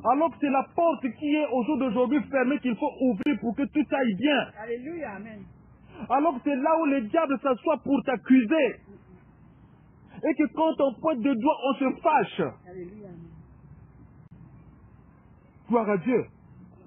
Alors que c'est la porte qui est au jour d'aujourd'hui fermée qu'il faut ouvrir pour que tout aille bien. Alléluia. Amen. Alors que c'est là où le diable s'assoit pour t'accuser. Et que quand on pointe de doigts, on se fâche. Alléluia. Amen. Gloire à Dieu.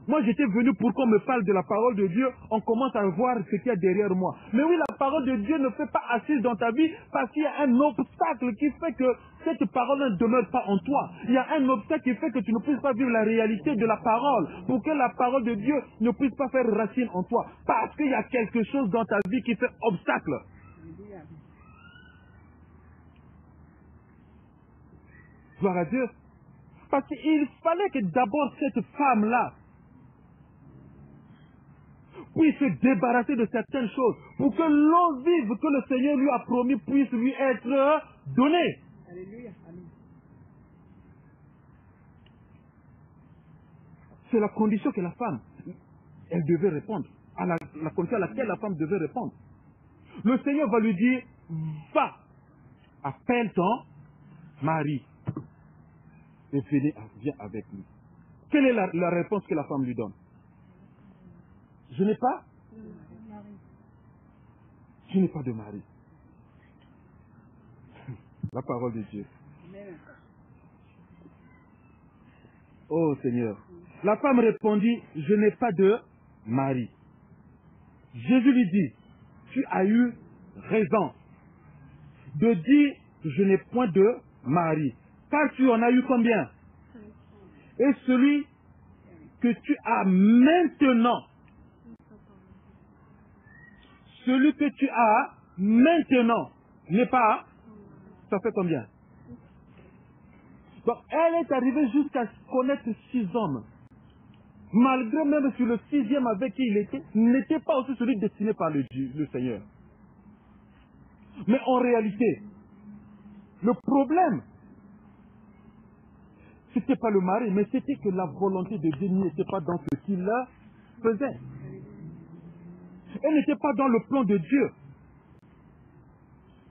Moi, j'étais venu pour qu'on me parle de la parole de Dieu. On commence à voir ce qu'il y a derrière moi. Mais oui, la parole de Dieu ne fait pas assise dans ta vie parce qu'il y a un obstacle qui fait que cette parole ne demeure pas en toi. Il y a un obstacle qui fait que tu ne puisses pas vivre la réalité de la parole. Pour que la parole de Dieu ne puisse pas faire racine en toi. Parce qu'il y a quelque chose dans ta vie qui fait obstacle. Alléluia. Gloire à Dieu. Parce qu'il fallait que d'abord cette femme-là puisse se débarrasser de certaines choses pour que l'eau vive que le Seigneur lui a promis puisse lui être donnée. Alléluia. Amen. C'est la condition que la femme, elle devait répondre. À la condition à laquelle la femme devait répondre. Le Seigneur va lui dire, va, appelle ton mari et viens avec lui. Quelle est la réponse que la femme lui donne? Je n'ai pas de mari. La parole de Dieu. Amen. Oh Seigneur. La femme répondit, je n'ai pas de mari. Jésus lui dit, tu as eu raison de dire, je n'ai point de mari. Car tu en as eu combien? Et celui que tu as maintenant, celui que tu as maintenant n'est pas, ça fait combien? Donc elle est arrivée jusqu'à connaître 6 hommes. Malgré même sur le 6e avec qui il était, n'était pas aussi celui destiné par le Seigneur. Mais en réalité, le problème, c'était pas le mari, mais c'était que la volonté de Dieu n'était pas dans ce qu'il faisait. Elle n'était pas dans le plan de Dieu.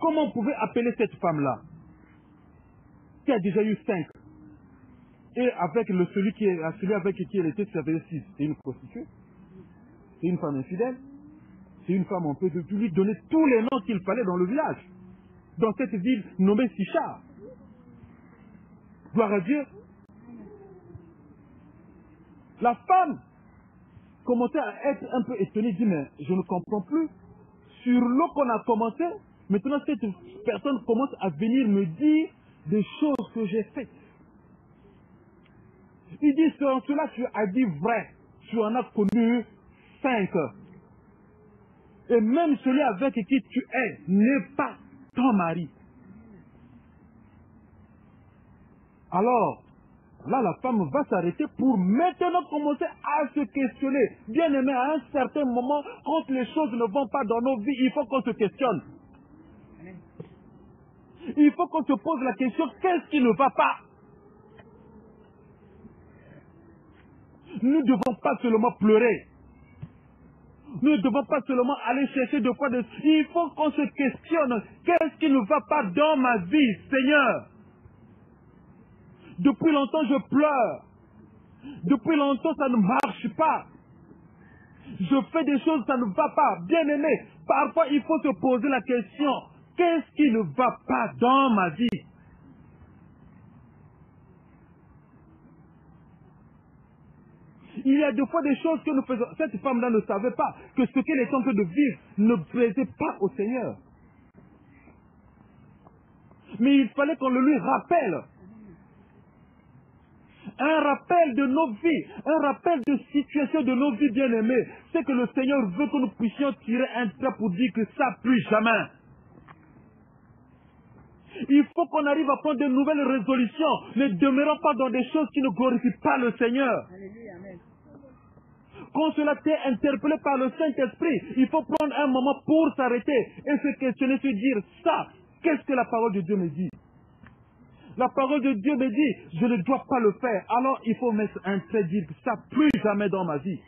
Comment on pouvait appeler cette femme-là, qui a déjà eu 5, et avec celui avec qui elle était, ça faisait 6. C'est une prostituée, c'est une femme infidèle, c'est une femme, on peut lui donner tous les noms qu'il fallait dans le village, dans cette ville nommée Sichar. Gloire à Dieu. La femme commençait à être un peu étonnée, dit, mais je ne comprends plus. Sur l'eau qu'on a commencé, maintenant cette personne commence à venir me dire des choses que j'ai faites. Il dit, selon cela, tu as dit vrai. Tu en as connu 5. Et même celui avec qui tu es n'est pas ton mari. Alors, là, la femme va s'arrêter pour maintenant commencer à se questionner. Bien aimé, à un certain moment, quand les choses ne vont pas dans nos vies, il faut qu'on se questionne. Il faut qu'on se pose la question, qu'est-ce qui ne va pas? Nous ne devons pas seulement pleurer. Nous ne devons pas seulement aller chercher de quoi de... Il faut qu'on se questionne, qu'est-ce qui ne va pas dans ma vie, Seigneur? Depuis longtemps, je pleure. Depuis longtemps, ça ne marche pas. Je fais des choses, ça ne va pas. Bien aimé, parfois, il faut se poser la question, qu'est-ce qui ne va pas dans ma vie? Il y a des fois des choses que nous faisons. Cette femme-là ne savait pas que ce qu'elle est en train de vivre ne plaisait pas au Seigneur. Mais il fallait qu'on le lui rappelle. un rappel de nos vies, un rappel de situation de nos vies bien-aimées. C'est que le Seigneur veut que nous puissions tirer un trait pour dire que ça, plus jamais. Il faut qu'on arrive à prendre de nouvelles résolutions. Ne demeurons pas dans des choses qui ne glorifient pas le Seigneur. Alléluia, amen. Quand cela t'est interpellé par le Saint-Esprit, il faut prendre un moment pour s'arrêter et se questionner, se dire ça, qu'est-ce que la parole de Dieu me dit? La parole de Dieu me dit, je ne dois pas le faire. Alors il faut mettre un trait, dire ça, plus jamais dans ma vie.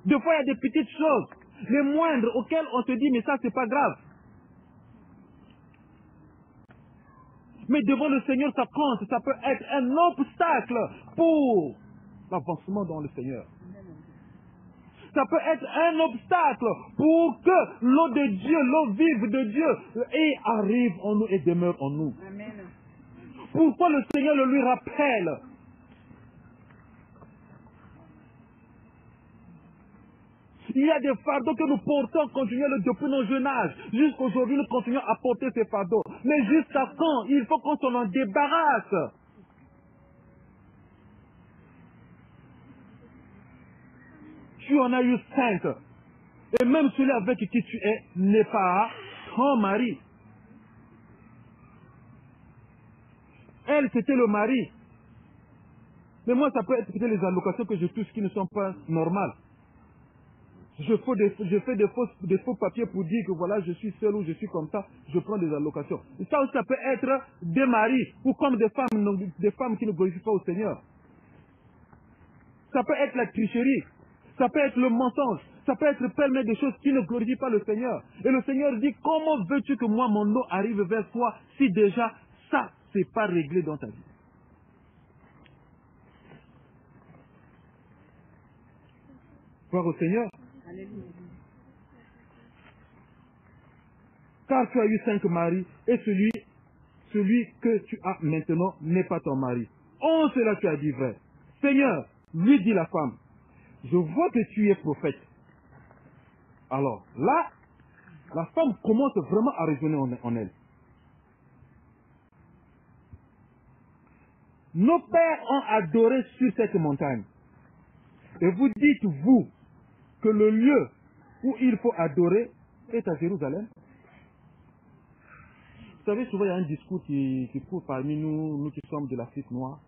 Des fois, il y a des petites choses, les moindres, auxquelles on se dit, mais ça, c'est pas grave. Mais devant le Seigneur, ça compte, ça peut être un obstacle pour l'avancement dans le Seigneur. Ça peut être un obstacle pour que l'eau de Dieu, l'eau vive de Dieu, et arrive en nous et demeure en nous. Amen. Pourquoi le Seigneur le lui rappelle? Il y a des fardeaux que nous portons continuellement depuis nos jeunes âges. Jusqu'aujourd'hui, nous continuons à porter ces fardeaux. Mais jusqu'à quand? Il faut qu'on s'en débarrasse. Tu en as eu 5. Et même celui avec qui tu es n'est pas ton mari. Elle, c'était le mari. Mais moi, ça peut être peut-être les allocations que je touche qui ne sont pas normales. Je fais des faux papiers pour dire que voilà, je suis seul ou je suis comme ça, je prends des allocations. Et ça peut être des maris ou comme des femmes qui ne glorifient pas au Seigneur. Ça peut être la tricherie, ça peut être le mensonge, ça peut être pêle-mêle des choses qui ne glorifient pas le Seigneur. Et le Seigneur dit, comment veux-tu que moi, mon eau arrive vers toi si déjà ça, c'est pas réglé dans ta vie? Gloire au Seigneur. Alléluia. Car tu as eu 5 maris et celui que tu as maintenant n'est pas ton mari. En cela tu as dit vrai. Seigneur, lui dit la femme, je vois que tu es prophète. Alors là, la femme commence vraiment à raisonner en elle. Nos pères ont adoré sur cette montagne. Et vous dites, vous, que le lieu où il faut adorer est à Jérusalem. Vous savez, souvent il y a un discours qui court parmi nous qui sommes de l'Afrique noire.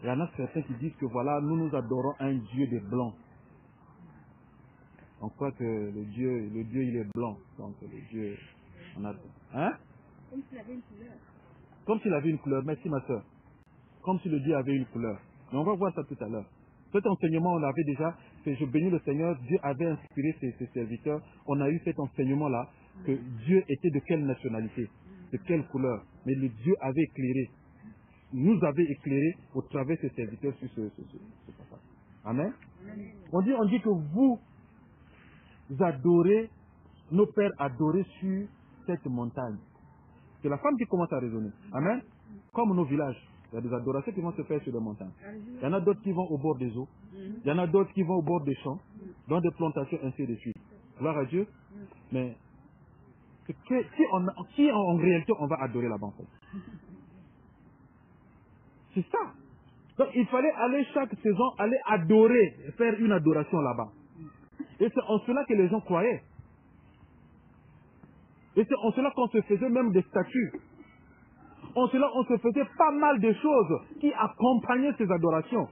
Il y en a certains qui disent que voilà, nous adorons un Dieu des Blancs. On croit que le Dieu il est blanc. Donc le Dieu, on a... Hein? Comme s'il avait une couleur. Comme s'il avait une couleur. Merci ma soeur. Comme si le Dieu avait une couleur. Mais on va voir ça tout à l'heure. Cet enseignement, on l'avait déjà, je bénis le Seigneur, Dieu avait inspiré ses serviteurs. On a eu cet enseignement-là, que Dieu était de quelle nationalité, de quelle couleur. Mais le Dieu avait éclairé, nous avait éclairé au travers de ses serviteurs sur ce passage. Amen. On dit que vous adorez, nos pères adoraient sur cette montagne. C'est la femme qui commence à raisonner. Amen. Comme nos villages. Il y a des adorations qui vont se faire sur les montagnes. Il y en a d'autres qui vont au bord des eaux. Il y en a d'autres qui vont au bord des champs, dans des plantations, ainsi de suite. Gloire à Dieu. Mais qui en réalité on va adorer là-bas en fait? C'est ça. Donc il fallait aller chaque saison, aller adorer, faire une adoration là-bas. Et c'est en cela que les gens croyaient. Et c'est en cela qu'on se faisait même des statues. En cela, on se faisait pas mal de choses qui accompagnaient ces adorations.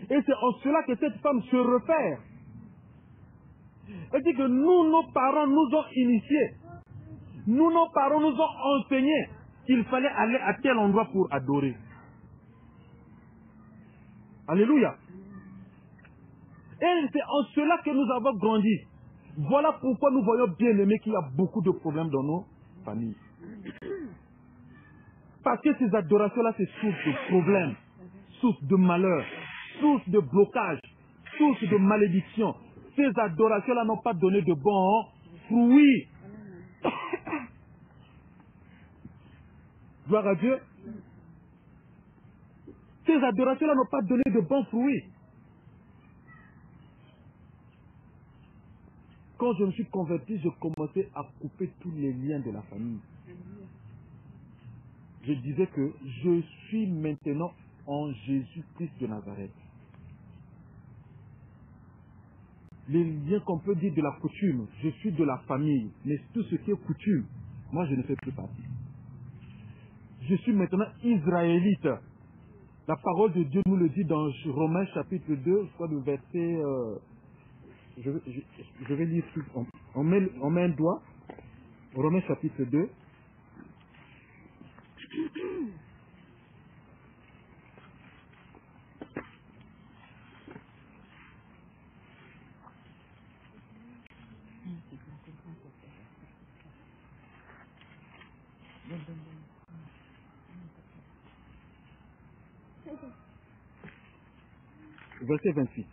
Et c'est en cela que cette femme se repère. Elle dit que nous, nos parents nous ont initiés. Nous, nos parents nous ont enseigné qu'il fallait aller à tel endroit pour adorer. Alléluia. Et c'est en cela que nous avons grandi. Voilà pourquoi nous voyons bien aimé qu'il y a beaucoup de problèmes dans nos familles. Parce que ces adorations-là, c'est source de problèmes, source de malheur, source de blocage, source de malédiction. Ces adorations-là n'ont pas donné de bons fruits. Gloire à Dieu. Ces adorations-là n'ont pas donné de bons fruits. quand je me suis converti, je commençais à couper tous les liens de la famille. Je disais que je suis maintenant en Jésus-Christ de Nazareth. Les liens qu'on peut dire de la coutume, je suis de la famille, mais tout ce qui est coutume, moi je ne fais plus partie. Je suis maintenant israélite. La parole de Dieu nous le dit dans Romains chapitre 2, je crois le verset... je vais lire tout. On met un doigt. Romains chapitre 2. Verset 28.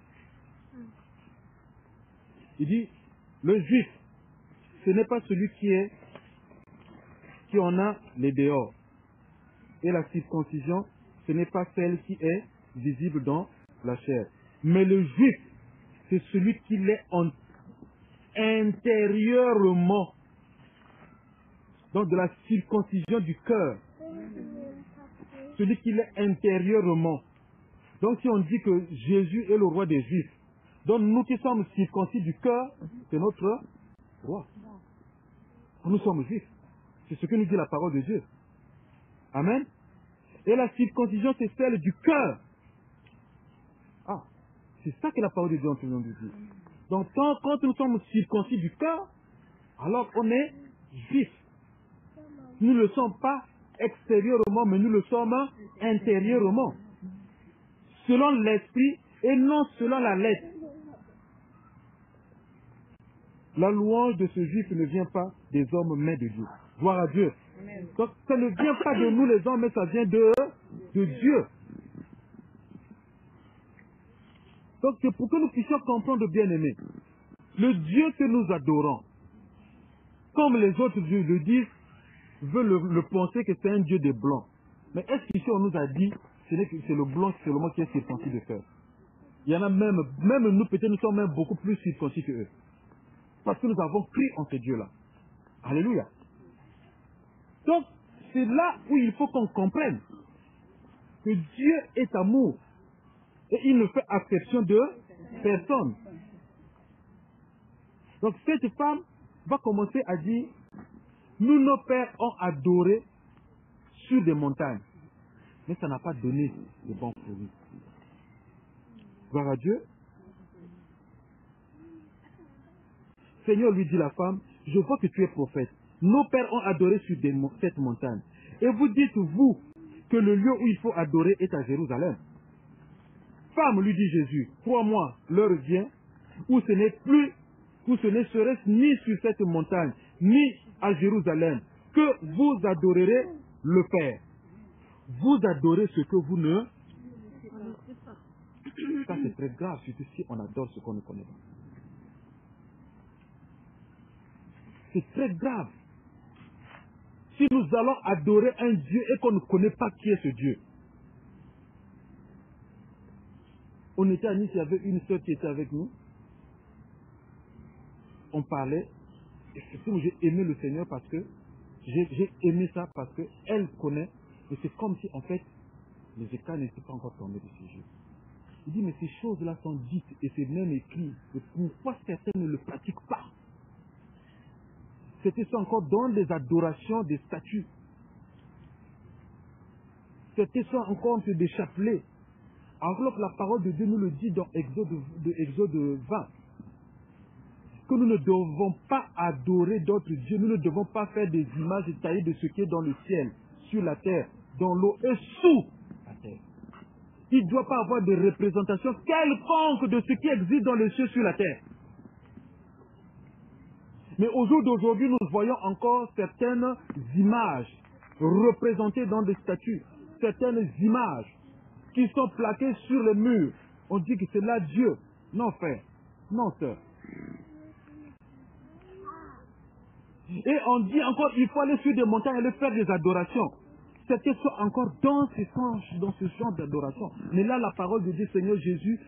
Il dit, le juif, ce n'est pas celui qui en a les dehors. Et la circoncision, ce n'est pas celle qui est visible dans la chair. Mais le juif, c'est celui qui l'est intérieurement. Donc de la circoncision du cœur. Celui qui l'est intérieurement. Donc si on dit que Jésus est le roi des Juifs, donc nous qui sommes circoncis du cœur, c'est notre roi. Nous sommes juifs. C'est ce que nous dit la parole de Dieu. Amen. Et la circoncision, c'est celle du cœur. Ah, c'est ça que la parole de Dieu est en train de nous dire. Donc quand nous sommes circoncis du cœur, alors on est juifs. Nous ne le sommes pas extérieurement, mais nous le sommes intérieurement. Selon l'esprit et non selon la lettre. La louange de ce juif ne vient pas des hommes, mais de Dieu. Gloire à Dieu. Donc ça ne vient pas de nous les hommes, mais ça vient de Dieu. Donc c'est pour que nous puissions comprendre, bien-aimés, le Dieu que nous adorons, comme les autres dieux le disent, veulent le penser que c'est un Dieu des blancs. Mais est-ce qu'ici on nous a dit que c'est le blanc seulement qui est circoncis de cœur? Il y en a même nous peut-être nous sommes même beaucoup plus circoncis que eux. Parce que nous avons cru en ce Dieu-là. Alléluia. Donc, c'est là où il faut qu'on comprenne que Dieu est amour. Et il ne fait exception de personne. Donc, cette femme va commencer à dire, nous, nos pères ont adoré sur des montagnes. Mais ça n'a pas donné de bons fruits. Gloire à Dieu. Seigneur, lui dit la femme, je vois que tu es prophète. Nos pères ont adoré sur cette montagne. Et vous dites, vous, que le lieu où il faut adorer est à Jérusalem. Femme, lui dit Jésus, crois-moi, l'heure vient où ce ne serait ni sur cette montagne, ni à Jérusalem, que vous adorerez le Père. Vous adorez ce que vous ne... Ça c'est très grave, surtout si on adore ce qu'on ne connaît pas. C'est très grave. Si nous allons adorer un Dieu et qu'on ne connaît pas qui est ce Dieu. On était à Nice, il y avait une sœur qui était avec nous. On parlait. Et j'ai aimé le Seigneur parce que j'ai aimé ça parce qu'elle connaît. Et c'est comme si en fait les écarts n'étaient pas encore tombés de ces jeux. Il dit mais ces choses-là sont dites et c'est même écrit. Et pourquoi certains ne le pratiquent pas? C'était ça encore dans les adorations des statues. C'était ça encore des chapelets. Alors que la parole de Dieu nous le dit dans Exode 20. Que nous ne devons pas adorer d'autres dieux. Nous ne devons pas faire des images taillées de ce qui est dans le ciel, sur la terre, dans l'eau et sous la terre. Il ne doit pas avoir de représentation quelconque de ce qui existe dans les cieux sur la terre. Mais au jour d'aujourd'hui, nous voyons encore certaines images représentées dans des statues, certaines images qui sont plaquées sur les murs. On dit que c'est là Dieu. Non, frère. Non, sœur. Et on dit encore, il faut aller sur des montagnes et aller faire des adorations. C'était encore dans ce genre d'adoration. Mais là, la parole de Dieu, Seigneur Jésus,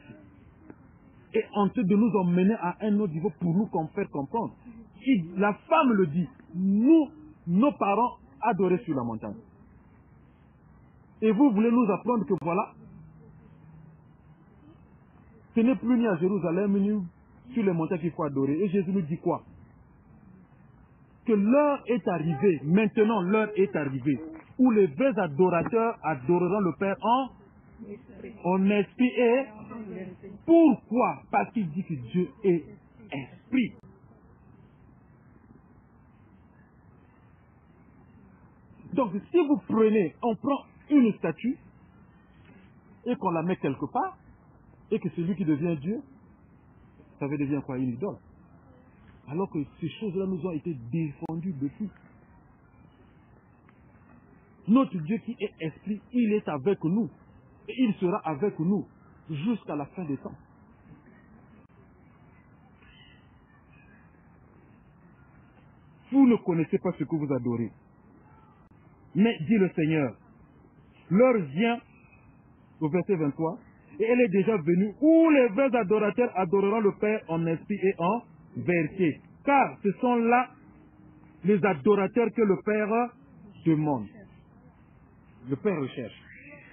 est en train de nous emmener à un autre niveau pour nous faire comprendre. La femme le dit, nous, nos parents adoraient sur la montagne. Et vous voulez nous apprendre que voilà, ce n'est plus ni à Jérusalem, ni sur les montagnes qu'il faut adorer. Et Jésus nous dit quoi? Que l'heure est arrivée, maintenant l'heure est arrivée, où les vrais adorateurs adoreront le Père en esprit et... Pourquoi? Parce qu'il dit que Dieu est esprit. Donc si vous prenez, on prend une statue et qu'on la met quelque part, et que celui qui devient Dieu, ça veut devenir quoi? Une idole. Alors que ces choses-là nous ont été défendues depuis. Notre Dieu qui est esprit, il est avec nous. Et il sera avec nous jusqu'à la fin des temps. Vous ne connaissez pas ce que vous adorez. Mais, dit le Seigneur, l'heure vient, au verset 23, et elle est déjà venue, où les vrais adorateurs adoreront le Père en esprit et en vérité. Car ce sont là les adorateurs que le Père demande. Le Père recherche.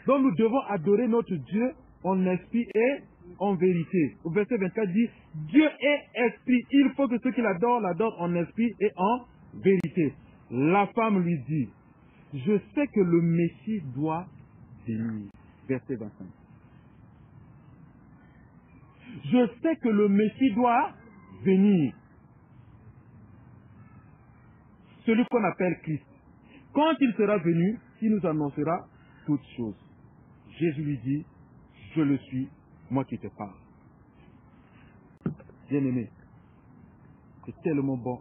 Donc nous devons adorer notre Dieu en esprit et en vérité. Au verset 24 dit, Dieu est esprit. Il faut que ceux qui l'adorent en esprit et en vérité. La femme lui dit, je sais que le Messie doit venir. Verset 25. Je sais que le Messie doit venir. Celui qu'on appelle Christ. Quand il sera venu, il nous annoncera toutes choses. Jésus lui dit, je le suis, moi qui te parle. Bien-aimé, c'est tellement bon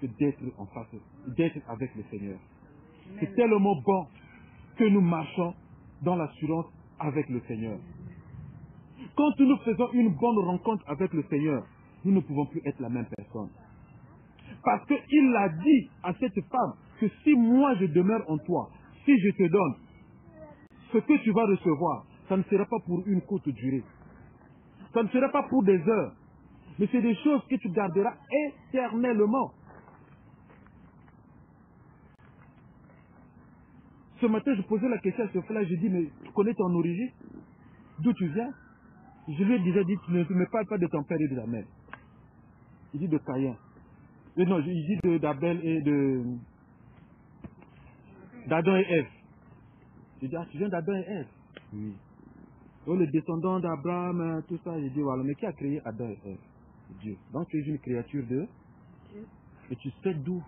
que d'être en face, d'être avec le Seigneur. C'est tellement bon que nous marchons dans l'assurance avec le Seigneur. Quand nous faisons une bonne rencontre avec le Seigneur, nous ne pouvons plus être la même personne. Parce qu'il a dit à cette femme que si moi je demeure en toi, si je te donne ce que tu vas recevoir, ça ne sera pas pour une courte durée. Ça ne sera pas pour des heures. Mais c'est des choses que tu garderas éternellement. Ce matin, je posais la question à ce frère, je dis, mais tu connais ton origine? D'où tu viens? Je lui ai déjà dit, tu ne me parles pas de ton père et de ta mère. Il dit de Caïn. Et non, il dit d'Abel et d'Adam et Ève. Je dis, ah, tu viens d'Adam et Ève? Oui. Oh, le descendant d'Abraham, tout ça. Je dis, voilà, mais qui a créé Adam et Ève? Dieu. Donc tu es une créature de Dieu. Et tu sais d'où,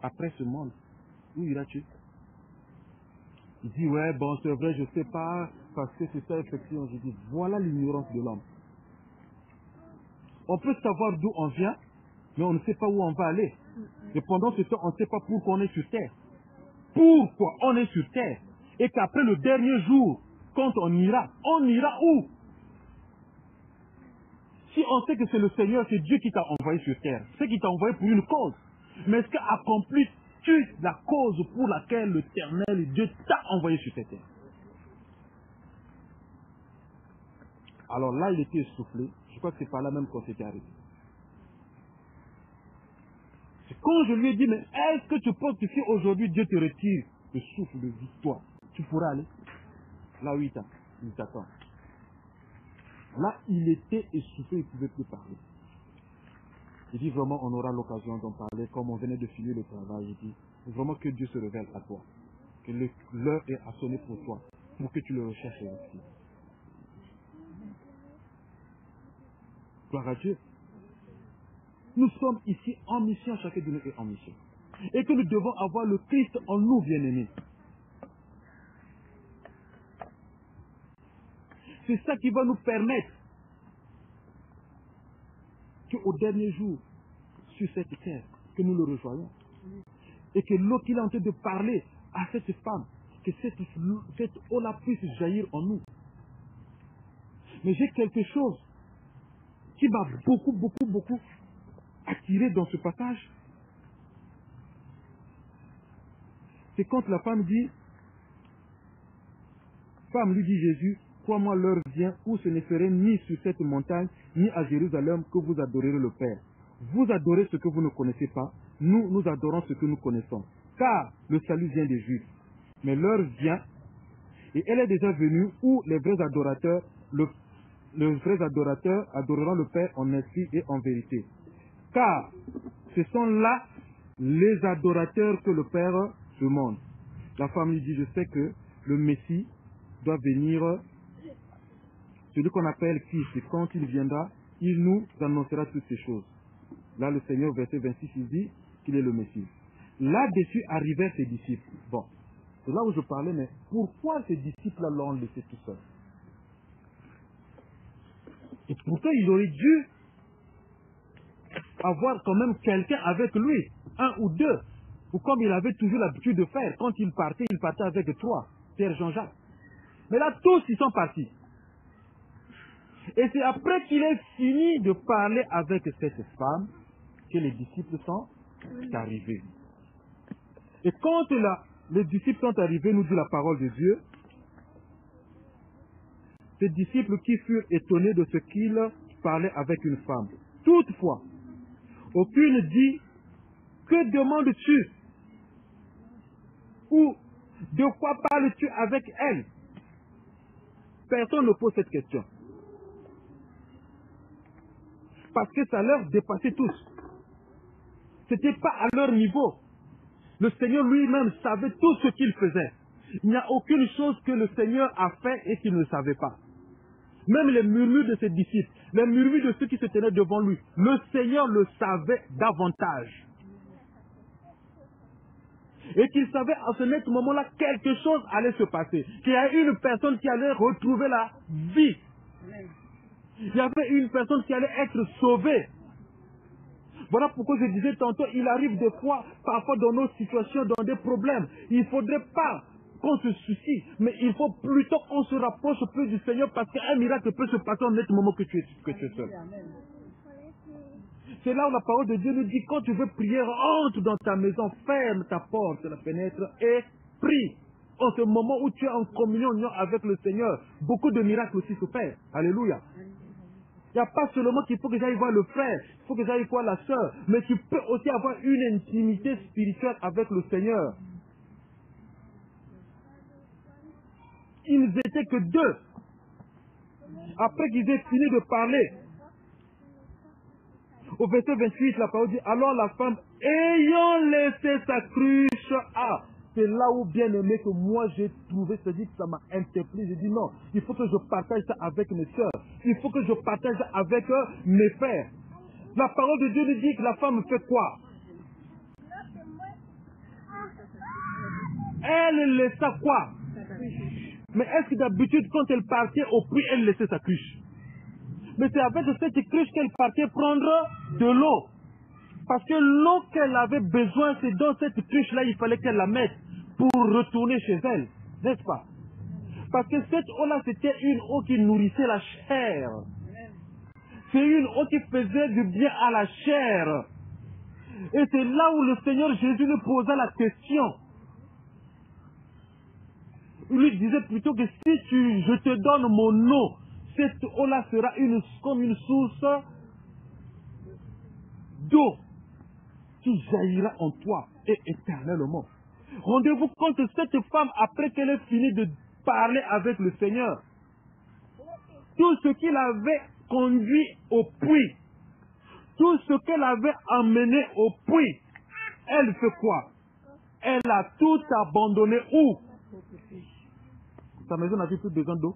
après ce monde, où iras-tu? Il dit, ouais, bon, c'est vrai, je sais pas, parce que c'est ça, effectivement. Je dis, voilà l'ignorance de l'homme. On peut savoir d'où on vient, mais on ne sait pas où on va aller. Et pendant ce temps, on ne sait pas pourquoi on est sur terre. Pourquoi on est sur terre? Et qu'après le dernier jour, quand on ira où? Si on sait que c'est le Seigneur, c'est Dieu qui t'a envoyé sur terre, c'est qui t'a envoyé pour une cause. Mais est-ce qu'accomplis-tu la cause pour laquelle l'Éternel Dieu t'a envoyé sur cette terre? Alors là, il était essoufflé. Je crois que c'est par là même qu'on s'était arrêté. C'est quand je lui ai dit, mais est-ce que tu penses que si aujourd'hui Dieu te retire le souffle de vie, toi, tu pourras aller? Là, oui, il t'attend. Là, il était essoufflé, il ne pouvait plus parler. Il dit vraiment, on aura l'occasion d'en parler, comme on venait de finir le travail. Il dit, vraiment que Dieu se révèle à toi. Que l'heure est à sonner pour toi, pour que tu le recherches aussi. Gloire à Dieu. Nous sommes ici en mission, chacun de nous est en mission. Et que nous devons avoir le Christ en nous, bien-aimés. C'est ça qui va nous permettre qu'au dernier jour, sur cette terre, que nous le rejoignons. Et que l'eau qu'il est en train de parler à cette femme, que cette eau-là puisse jaillir en nous. Mais j'ai quelque chose qui m'a beaucoup attiré dans ce passage. C'est quand la femme lui dit Jésus, crois-moi, l'heure vient où ce ne serait ni sur cette montagne, ni à Jérusalem que vous adorerez le Père. Vous adorez ce que vous ne connaissez pas, nous adorons ce que nous connaissons. Car le salut vient des Juifs. Mais l'heure vient, et elle est déjà venue, où les vrais adorateurs, les vrais adorateurs adoreront le Père en esprit et en vérité. Car ce sont là les adorateurs que le Père demande. La femme lui dit, je sais que le Messie doit venir, celui qu'on appelle Christ, et quand il viendra, il nous annoncera toutes ces choses. Là, le Seigneur, verset 26, il dit qu'il est le Messie. Là-dessus arrivèrent ses disciples. Bon, c'est là où je parlais, mais pourquoi ces disciples-là l'ont laissé tout seul? Et pourtant, il aurait dû avoir quand même quelqu'un avec lui, un ou deux, ou comme il avait toujours l'habitude de faire. Quand il partait avec trois, Pierre, Jean-Jacques. Mais là, tous, ils sont partis. Et c'est après qu'il ait fini de parler avec cette femme que les disciples sont arrivés. Et quand les disciples sont arrivés, nous dit la parole de Dieu, ces disciples qui furent étonnés de ce qu'il parlait avec une femme. Toutefois, aucune dit, que demandes-tu? Ou de quoi parles-tu avec elle? Personne ne pose cette question. Parce que ça leur dépassait tous. Ce n'était pas à leur niveau. Le Seigneur lui-même savait tout ce qu'il faisait. Il n'y a aucune chose que le Seigneur a fait et qu'il ne savait pas. Même les murmures de ses disciples, les murmures de ceux qui se tenaient devant lui, le Seigneur le savait davantage. Et qu'il savait à ce moment-là quelque chose allait se passer. Qu'il y a une personne qui allait retrouver la vie. Il y avait une personne qui allait être sauvée. Voilà pourquoi je disais tantôt, il arrive des fois, parfois dans nos situations, dans des problèmes. Il ne faudrait pas qu'on se soucie, mais il faut plutôt qu'on se rapproche plus du Seigneur parce qu'un miracle peut se passer en net moment que tu es seul. C'est là où la parole de Dieu nous dit, quand tu veux prier, entre dans ta maison, ferme ta porte, la fenêtre et prie. En ce moment où tu es en communion avec le Seigneur, beaucoup de miracles aussi se font. Alléluia. Il n'y a pas seulement qu'il faut que j'aille voir le frère, il faut que j'aille voir la sœur, mais tu peux aussi avoir une intimité spirituelle avec le Seigneur. Ils n'étaient que deux. Après qu'ils aient fini de parler, au verset 28, la parole dit, alors la femme, ayant laissé sa cruche, c'est là où, bien aimé, que moi j'ai trouvé, c'est-à-dire que ça m'a interpellé. J'ai dit non, il faut que je partage ça avec mes soeurs. Il faut que je partage ça avec mes frères. La parole de Dieu nous dit que la femme fait quoi? Elle laissa quoi? Mais est-ce que d'habitude, quand elle partait au puits, elle laissait sa cruche? Mais c'est avec cette cruche qu'elle partait prendre de l'eau. Parce que l'eau qu'elle avait besoin, c'est dans cette cruche-là, il fallait qu'elle la mette pour retourner chez elle. N'est-ce pas? Parce que cette eau-là, c'était une eau qui nourrissait la chair. C'est une eau qui faisait du bien à la chair. Et c'est là où le Seigneur Jésus lui posa la question. Il lui disait plutôt que si je te donne mon eau, cette eau-là sera comme une source d'eau qui jaillira en toi et éternellement. Rendez-vous compte que cette femme, après qu'elle ait fini de parler avec le Seigneur, tout ce qu'il avait conduit au puits, tout ce qu'elle avait emmené au puits, elle fait quoi? Elle a tout abandonné où? Sa maison n'avait plus besoin d'eau.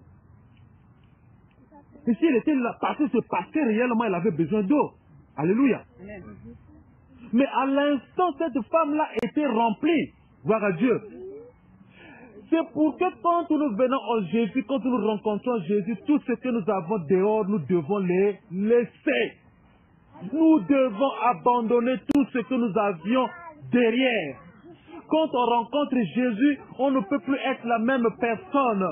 Et si elle était là, parce que c'est parce que réellement elle avait besoin d'eau. Alléluia. Mais à l'instant, cette femme-là était remplie. Gloire à Dieu. C'est pour que quand nous venons en Jésus, quand nous rencontrons Jésus, tout ce que nous avons dehors, nous devons les laisser. Nous devons abandonner tout ce que nous avions derrière. Quand on rencontre Jésus, on ne peut plus être la même personne.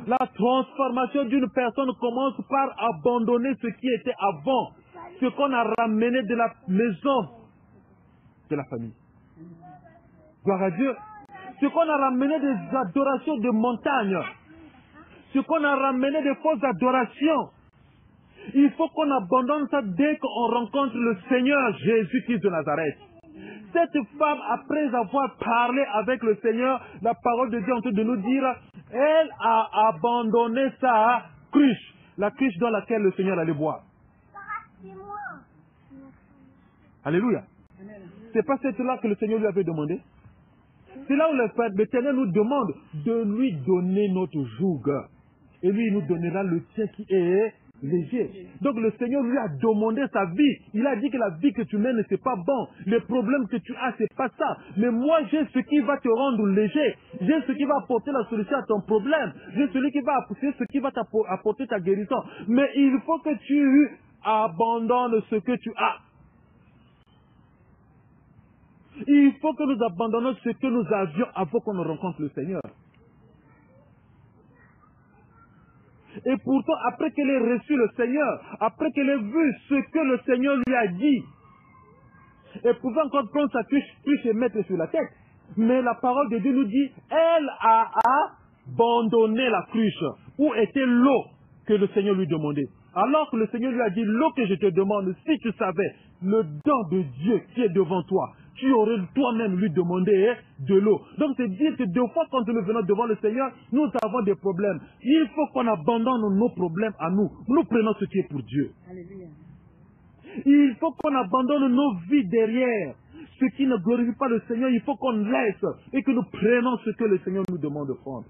La transformation d'une personne commence par abandonner ce qui était avant, ce qu'on a ramené de la maison de la famille. Gloire à Dieu. Ce qu'on a ramené des adorations de montagne, ce ce qu'on a ramené des fausses adorations. Il faut qu'on abandonne ça dès qu'on rencontre le Seigneur Jésus-Christ de Nazareth. Cette femme, après avoir parlé avec le Seigneur, la parole de Dieu en train de nous dire, elle a abandonné sa cruche, la cruche dans laquelle le Seigneur allait boire. Alléluia. C'est pas cette-là que le Seigneur lui avait demandé. C'est là où l'Éternel nous demande de lui donner notre joug. Et lui, il nous donnera le tien qui est léger. Donc le Seigneur lui a demandé sa vie. Il a dit que la vie que tu mènes, c'est pas bon. Les problèmes que tu as, c'est pas ça. Mais moi, j'ai ce qui va te rendre léger. J'ai ce qui va apporter la solution à ton problème. J'ai celui qui va apporter ce qui va apporter ta guérison. Mais il faut que tu abandonnes ce que tu as. Il faut que nous abandonnions ce que nous avions avant qu'on ne rencontre le Seigneur. Et pourtant, après qu'elle ait reçu le Seigneur, après qu'elle ait vu ce que le Seigneur lui a dit, elle pouvait encore prendre sa cruche et mettre sur la tête. Mais la parole de Dieu nous dit, elle a abandonné la cruche. Où était l'eau que le Seigneur lui demandait? Alors que le Seigneur lui a dit, l'eau que je te demande, si tu savais le don de Dieu qui est devant toi, tu aurais toi-même lui demandé de l'eau. Donc c'est dire que deux fois quand nous venons devant le Seigneur, nous avons des problèmes. Il faut qu'on abandonne nos problèmes à nous. Nous prenons ce qui est pour Dieu. Alléluia. Il faut qu'on abandonne nos vies derrière. Ce qui ne glorifie pas le Seigneur, il faut qu'on laisse et que nous prenions ce que le Seigneur nous demande de prendre.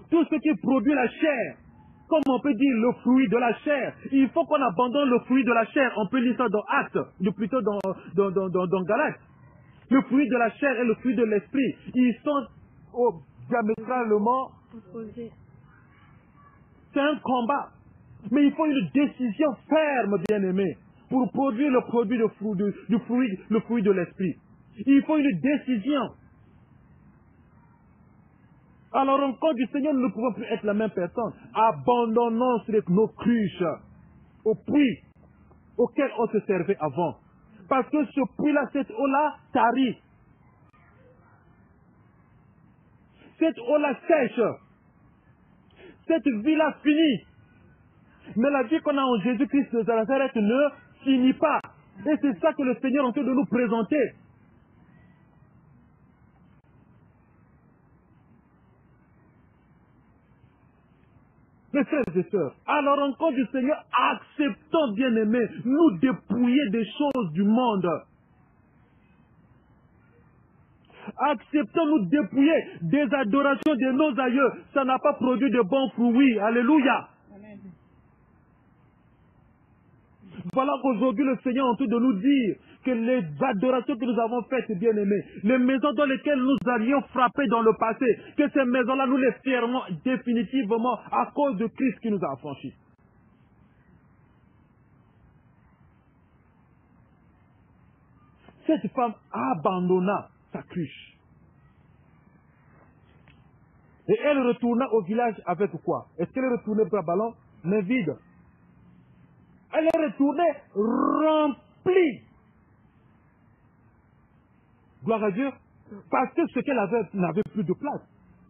Tout ce qui produit la chair, comme on peut dire le fruit de la chair, il faut qu'on abandonne le fruit de la chair. On peut lire ça dans Actes, ou plutôt dans Galates. Le fruit de la chair et le fruit de l'esprit, ils sont diamétralement opposés. C'est un combat. Mais il faut une décision ferme, bien-aimé, pour produire le produit le fruit de l'esprit. Il faut une décision. À la rencontre du Seigneur, nous ne pouvons plus être la même personne. Abandonnons nos cruches au puits auquel on se servait avant. Parce que ce puits-là, cette eau-là, tarit. Cette eau-là sèche. Cette vie-là finit. Mais la vie qu'on a en Jésus-Christ de Nazareth ne finit pas. Et c'est ça que le Seigneur est en train de nous présenter. Mes frères et sœurs, à la rencontre du Seigneur, acceptons, bien-aimés, nous dépouiller des choses du monde. Acceptons nous dépouiller des adorations de nos aïeux. Ça n'a pas produit de bons fruits. Alléluia. Amen. Voilà qu'aujourd'hui le Seigneur est en train de nous dire que les adorations que nous avons faites, bien-aimés, les maisons dans lesquelles nous allions frapper dans le passé, que ces maisons-là, nous les fermons définitivement à cause de Christ qui nous a affranchis. Cette femme abandonna sa cruche. Et elle retourna au village avec quoi? Est-ce qu'elle est retournée par ballon? Mais vide. Elle est retournée remplie. Gloire à Dieu. Parce que ce qu'elle avait n'avait plus de place.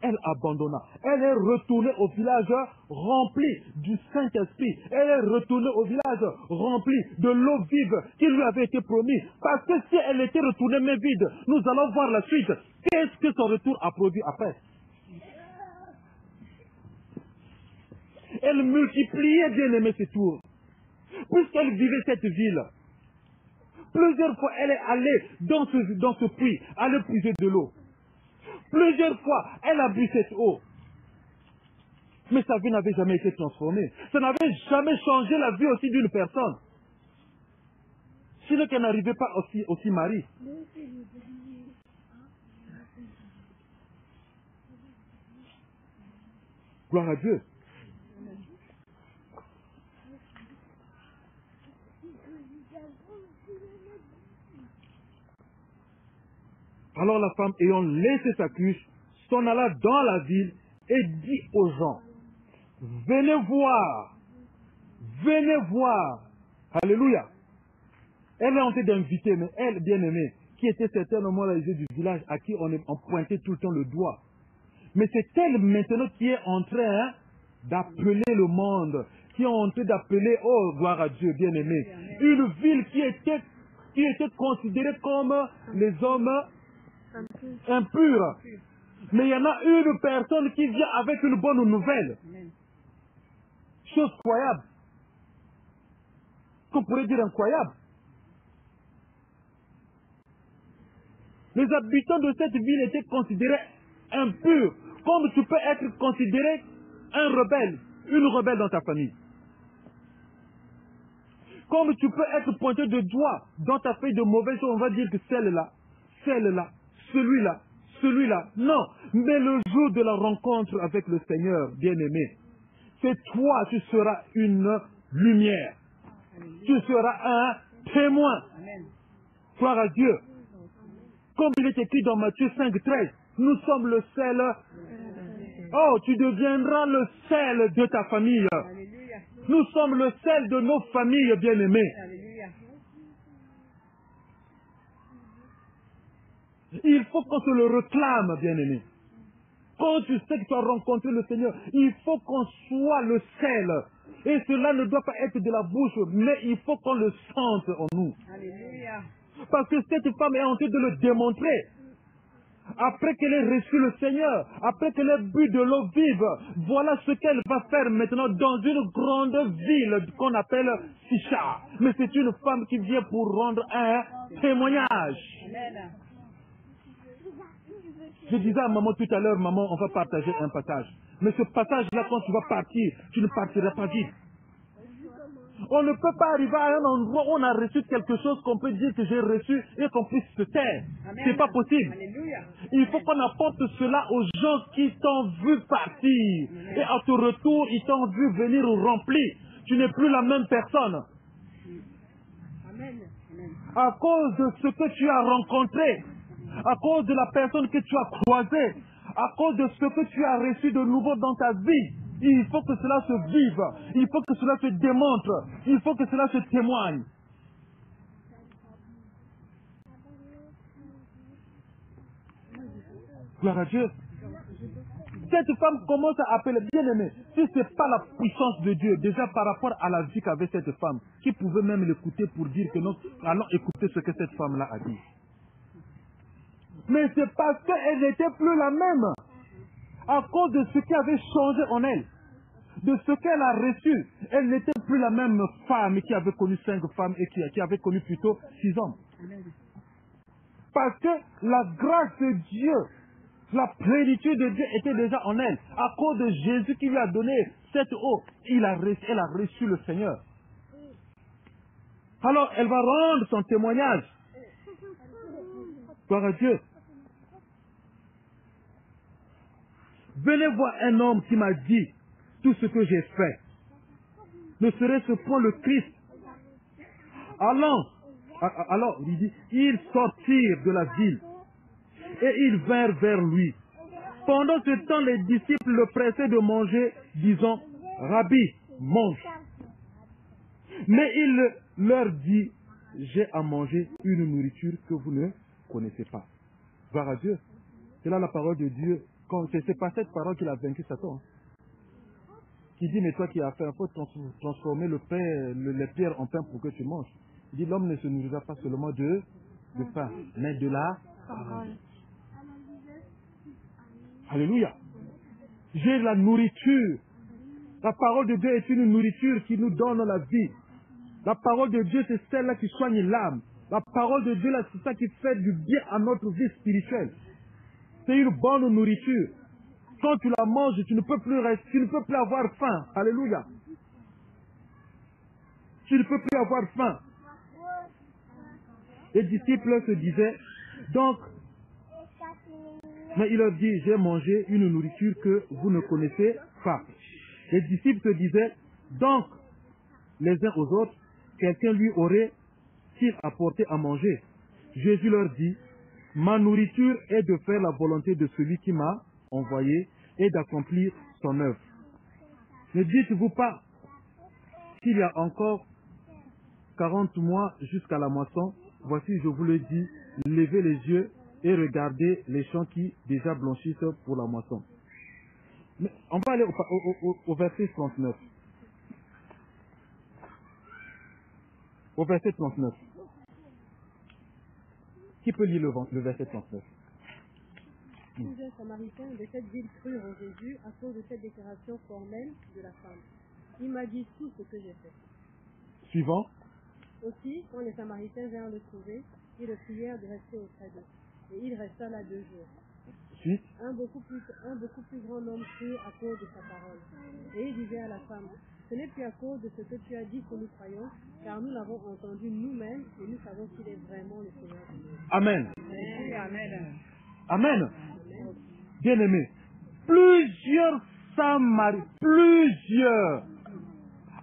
Elle abandonna. Elle est retournée au village rempli du Saint-Esprit. Elle est retournée au village rempli de l'eau vive qui lui avait été promise. Parce que si elle était retournée mais vide, nous allons voir la suite. Qu'est-ce que son retour a produit après? Elle multipliait, bien aimé, ses tours. Puisqu'elle vivait cette ville, plusieurs fois elle est allée dans ce puits, aller puiser de l'eau. Plusieurs fois, elle a bu cette eau. Mais sa vie n'avait jamais été transformée. Ça n'avait jamais changé la vie aussi d'une personne. Sinon qu'elle n'arrivait pas aussi Marie. Gloire à Dieu. Alors la femme, ayant laissé sa cruche, s'en alla dans la ville et dit aux gens, venez voir, alléluia. Elle est en train d'inviter, mais elle, bien-aimée, qui était certainement les yeux du village, à qui on pointait tout le temps le doigt. Mais c'est elle maintenant qui est en train d'appeler le monde, qui est en train d'appeler, oh gloire à Dieu, bien-aimé, une ville qui était considérée comme les hommes impurs. Mais il y en a une personne qui vient avec une bonne nouvelle. Chose incroyable. Qu'on pourrait dire incroyable. Les habitants de cette ville étaient considérés impurs, comme tu peux être considéré un rebelle, une rebelle dans ta famille. Comme tu peux être pointé de doigt dans ta feuille de mauvaises choses, on va dire que celle-là, celui-là, celui-là. Non, mais le jour de la rencontre avec le Seigneur, bien-aimé, c'est toi, tu seras une lumière. Tu seras un témoin. Gloire à Dieu. Comme il est écrit dans Matthieu 5,13, nous sommes le sel. Oh, tu deviendras le sel de ta famille. Nous sommes le sel de nos familles, bien-aimés. Il faut qu'on se le réclame, bien-aimé. Quand tu sais que tu as rencontré le Seigneur, il faut qu'on soit le sel. Et cela ne doit pas être de la bouche, mais il faut qu'on le sente en nous. Alléluia. Parce que cette femme est en train de le démontrer. Après qu'elle ait reçu le Seigneur, après qu'elle ait bu de l'eau vive, voilà ce qu'elle va faire maintenant dans une grande ville qu'on appelle Sicha. Mais c'est une femme qui vient pour rendre un témoignage. Amen. Je disais à maman tout à l'heure, maman, on va partager un passage. Mais ce passage-là, quand tu vas partir, tu ne partiras pas vite. On ne peut pas arriver à un endroit où on a reçu quelque chose qu'on peut dire que j'ai reçu et qu'on puisse se taire. C'est pas possible. Alléluia. Il faut qu'on apporte cela aux gens qui t'ont vu partir. Et à ton retour, ils t'ont vu venir rempli. Tu n'es plus la même personne. Amen. Amen. À cause de ce que tu as rencontré, à cause de la personne que tu as croisée, à cause de ce que tu as reçu de nouveau dans ta vie, il faut que cela se vive, il faut que cela se démontre, il faut que cela se témoigne. Gloire à Dieu. Cette femme commence à appeler, bien-aimé, si ce n'est pas la puissance de Dieu, déjà par rapport à la vie qu'avait cette femme, qui pouvait même l'écouter pour dire que non, allons écouter ce que cette femme-là a dit. Mais c'est parce qu'elle n'était plus la même, à cause de ce qui avait changé en elle, de ce qu'elle a reçu. Elle n'était plus la même femme qui avait connu 5 femmes et qui avait connu plutôt 6 hommes. Parce que la grâce de Dieu, la plénitude de Dieu était déjà en elle. À cause de Jésus qui lui a donné cette eau, elle a reçu le Seigneur. Alors elle va rendre son témoignage. Gloire à Dieu. Venez voir un homme qui m'a dit tout ce que j'ai fait. Ne serait-ce point le Christ. Alors, il dit, ils sortirent de la ville et ils vinrent vers lui. Pendant ce temps, les disciples le pressaient de manger, disant, Rabbi, mange. Mais il leur dit, j'ai à manger une nourriture que vous ne connaissez pas. Gloire à Dieu. C'est là la parole de Dieu. C'est pas cette parole qu'il a vaincu Satan. Qui dit, mais toi qui as fait, il faut transformer les pierres en pain pour que tu manges. Il dit, l'homme ne se nourrira pas seulement de pain, mais de la parole. Alléluia. J'ai la nourriture. La parole de Dieu est une nourriture qui nous donne la vie. La parole de Dieu, c'est celle-là qui soigne l'âme. La parole de Dieu, c'est ça qui fait du bien à notre vie spirituelle. C'est une bonne nourriture. Quand tu la manges, tu ne peux plus rester, tu ne peux plus avoir faim. Alléluia. Tu ne peux plus avoir faim. Les disciples se disaient, donc, mais il leur dit, j'ai mangé une nourriture que vous ne connaissez pas. Les disciples se disaient, donc, les uns aux autres, quelqu'un lui aurait-il apporté à manger? Jésus leur dit, ma nourriture est de faire la volonté de celui qui m'a envoyé et d'accomplir son œuvre. Ne dites-vous pas qu'il y a encore 40 mois jusqu'à la moisson? Voici, je vous le dis, levez les yeux et regardez les champs qui déjà blanchissent pour la moisson. Mais on va aller au verset 39. Au verset 39. Qui peut lire le verset 39? Plusieurs Samaritains de cette ville crurent en Jésus à cause de cette déclaration formelle de la femme. Il m'a dit tout ce que j'ai fait. Suivant. Aussi, quand les Samaritains vinrent le trouver, ils le prièrent de rester auprès d'eux. Et il resta là 2 jours. Suite. Un beaucoup plus grand nombre crut à cause de sa parole. Et il disait à la femme, ce n'est plus à cause de ce que tu as dit que nous croyons, car nous l'avons entendu nous-mêmes et nous savons qu'il est vraiment le Seigneur de Dieu. Amen. Amen. Amen. Bien-aimé, plusieurs Samaritains,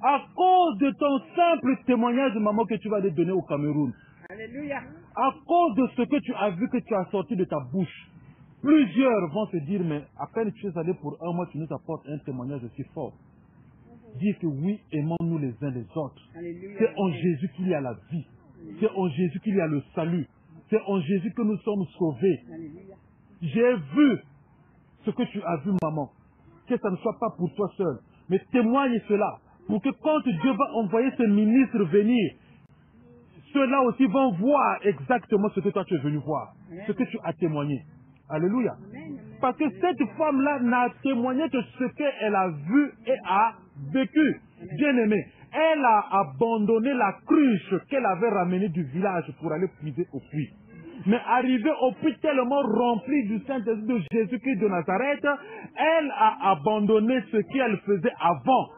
à cause de ton simple témoignage, maman, que tu vas aller donner au Cameroun, Alléluia. à cause de ce que tu as vu, que tu as sorti de ta bouche, plusieurs vont se dire, mais à peine tu es allé pour 1 mois, tu nous apportes un témoignage aussi fort. Dire que oui, aimons-nous les uns les autres. C'est en Jésus qu'il y a la vie. C'est en Jésus qu'il y a le salut. C'est en Jésus que nous sommes sauvés. J'ai vu ce que tu as vu, maman. Que ça ne soit pas pour toi seul. Mais témoigne cela. Pour que quand Dieu va envoyer ce ministre venir, ceux-là aussi vont voir exactement ce que toi tu es venu voir. Ce que tu as témoigné. Alléluia. Parce que cette femme-là n'a témoigné que ce qu'elle a vu et a vécu. Bien aimé, elle a abandonné la cruche qu'elle avait ramenée du village pour aller puiser au puits. Mais arrivée au puits tellement rempli du Saint-Esprit de Jésus-Christ de Nazareth, elle a abandonné ce qu'elle faisait avant.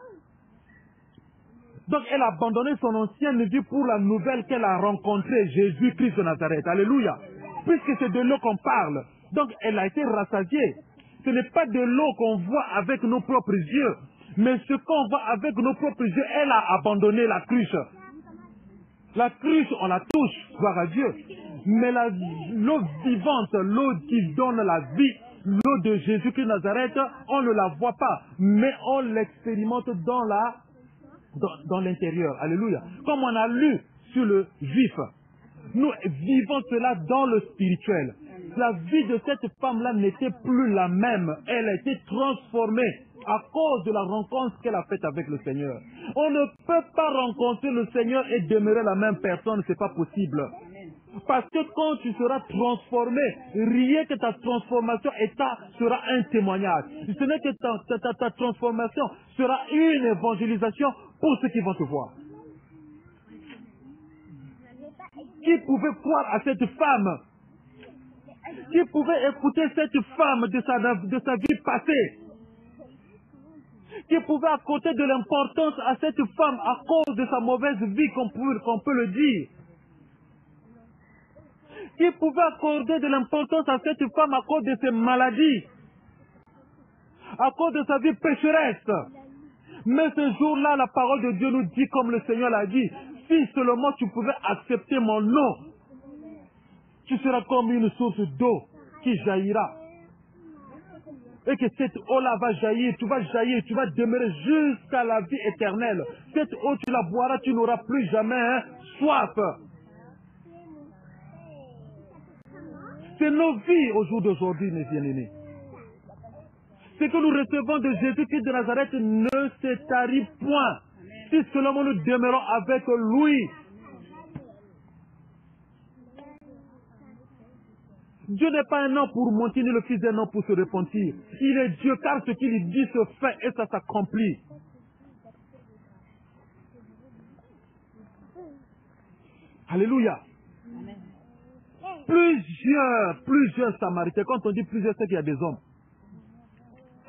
Donc elle a abandonné son ancienne vie pour la nouvelle qu'elle a rencontrée, Jésus-Christ de Nazareth. Alléluia. Puisque c'est de l'eau qu'on parle. Donc elle a été rassasiée. Ce n'est pas de l'eau qu'on voit avec nos propres yeux. Mais ce qu'on voit avec nos propres yeux, elle a abandonné la cruche. La cruche, on la touche, gloire à Dieu. Mais l'eau vivante, l'eau qui donne la vie, l'eau de Jésus-Christ de Nazareth, on ne la voit pas. Mais on l'expérimente dans l'intérieur. Alléluia. Comme on a lu sur le juif. Nous vivons cela dans le spirituel. La vie de cette femme-là n'était plus la même. Elle a été transformée à cause de la rencontre qu'elle a faite avec le Seigneur. On ne peut pas rencontrer le Seigneur et demeurer la même personne, c'est pas possible. Parce que quand tu seras transformé, rien que ta transformation sera un témoignage. Ce n'est que ta transformation sera une évangélisation pour ceux qui vont te voir. Qui pouvait croire à cette femme? Qui pouvait écouter cette femme de sa vie passée? Qui pouvait accorder de l'importance à cette femme à cause de sa mauvaise vie, qu'on peut le dire? Qui pouvait accorder de l'importance à cette femme à cause de ses maladies, à cause de sa vie pécheresse? Mais ce jour-là, la parole de Dieu nous dit, comme le Seigneur l'a dit, si seulement tu pouvais accepter mon nom, tu seras comme une source d'eau qui jaillira. Et que cette eau-là va jaillir, tu vas demeurer jusqu'à la vie éternelle. Cette eau, tu la boiras, tu n'auras plus jamais soif. C'est nos vies au jour d'aujourd'hui, mes bien-aimés. Ce que nous recevons de Jésus-Christ de Nazareth ne se tarit point. Si seulement nous demeurons avec lui. Dieu n'est pas un homme pour mentir, ni le fils d'un homme pour se repentir. Il est Dieu, car ce qu'il dit se fait et ça s'accomplit. Alléluia. Plusieurs Samaritains. Quand on dit plusieurs, c'est qu'il y a des hommes.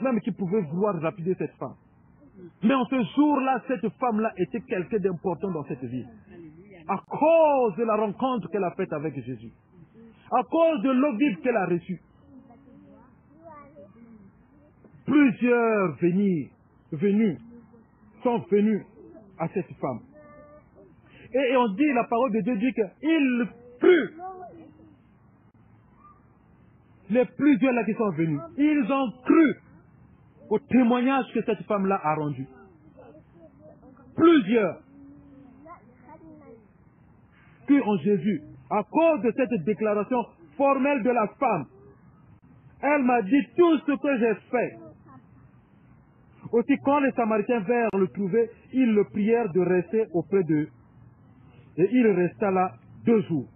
Même qui pouvaient vouloir rapider cette femme. Mais en ce jour-là, cette femme-là était quelqu'un d'important dans cette vie. À cause de la rencontre qu'elle a faite avec Jésus. À cause de l'eau vive qu'elle a reçue. Plusieurs sont venus à cette femme. Et on dit, la parole de Dieu dit qu'il crut. Les plusieurs là qui sont venus, ils ont cru au témoignage que cette femme-là a rendu. Plusieurs crurent en Jésus à cause de cette déclaration formelle de la femme. Elle m'a dit tout ce que j'ai fait. Aussi, quand les Samaritains vinrent le trouver, ils le prièrent de rester auprès d'eux. Et il resta là 2 jours.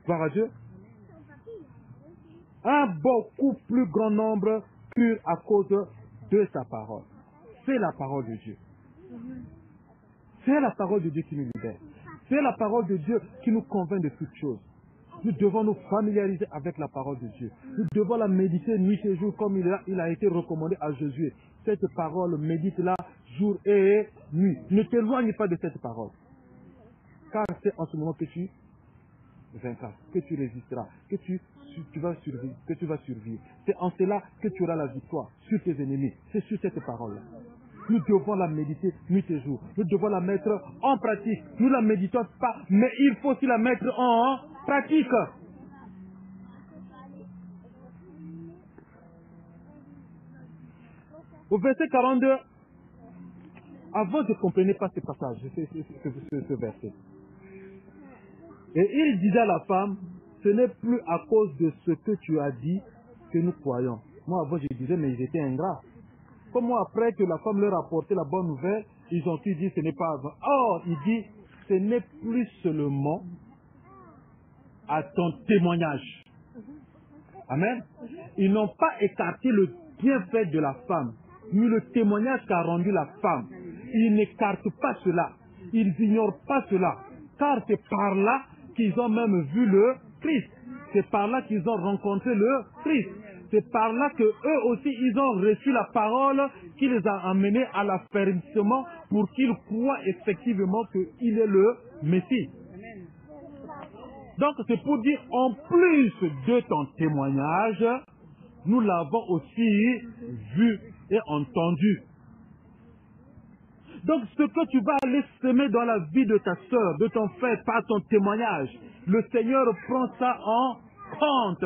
Gloire à Dieu. Un beaucoup plus grand nombre crurent à cause de sa parole. C'est la parole de Dieu. C'est la parole de Dieu qui nous libère. C'est la parole de Dieu qui nous convainc de toutes choses. Nous devons nous familiariser avec la parole de Dieu. Nous devons la méditer nuit et jour comme il a été recommandé à Josué. Cette parole, médite-la jour et nuit. Ne t'éloigne pas de cette parole. Car c'est en ce moment que tu vaincras, que tu résisteras, que tu vas survivre. C'est en cela que tu auras la victoire sur tes ennemis. C'est sur cette parole-là. Nous devons la méditer nuit et jour. Nous devons la mettre en pratique. Nous ne la méditons pas, mais il faut aussi la mettre en pratique. Au verset 42, avant je ne comprenais pas ce passage, ce verset. Et il disait à la femme, ce n'est plus à cause de ce que tu as dit que nous croyons. Moi avant je disais, mais ils étaient ingrats. Comme moi, après que la femme leur a apporté la bonne nouvelle, ils ont dit, ce n'est pas avant. Or, il dit, ce n'est plus seulement à ton témoignage. Amen. Ils n'ont pas écarté le bienfait de la femme, ni le témoignage qu'a rendu la femme. Ils n'écartent pas cela. Ils n'ignorent pas cela. Car c'est par là qu'ils ont même vu le Christ. C'est par là qu'ils ont rencontré le Christ. C'est par là que eux aussi, ils ont reçu la parole qui les a amenés à l'affermissement pour qu'ils croient effectivement qu'il est le Messie. Donc, c'est pour dire, en plus de ton témoignage, nous l'avons aussi vu et entendu. Donc, ce que tu vas aller semer dans la vie de ta soeur, de ton frère, par ton témoignage, le Seigneur prend ça en compte.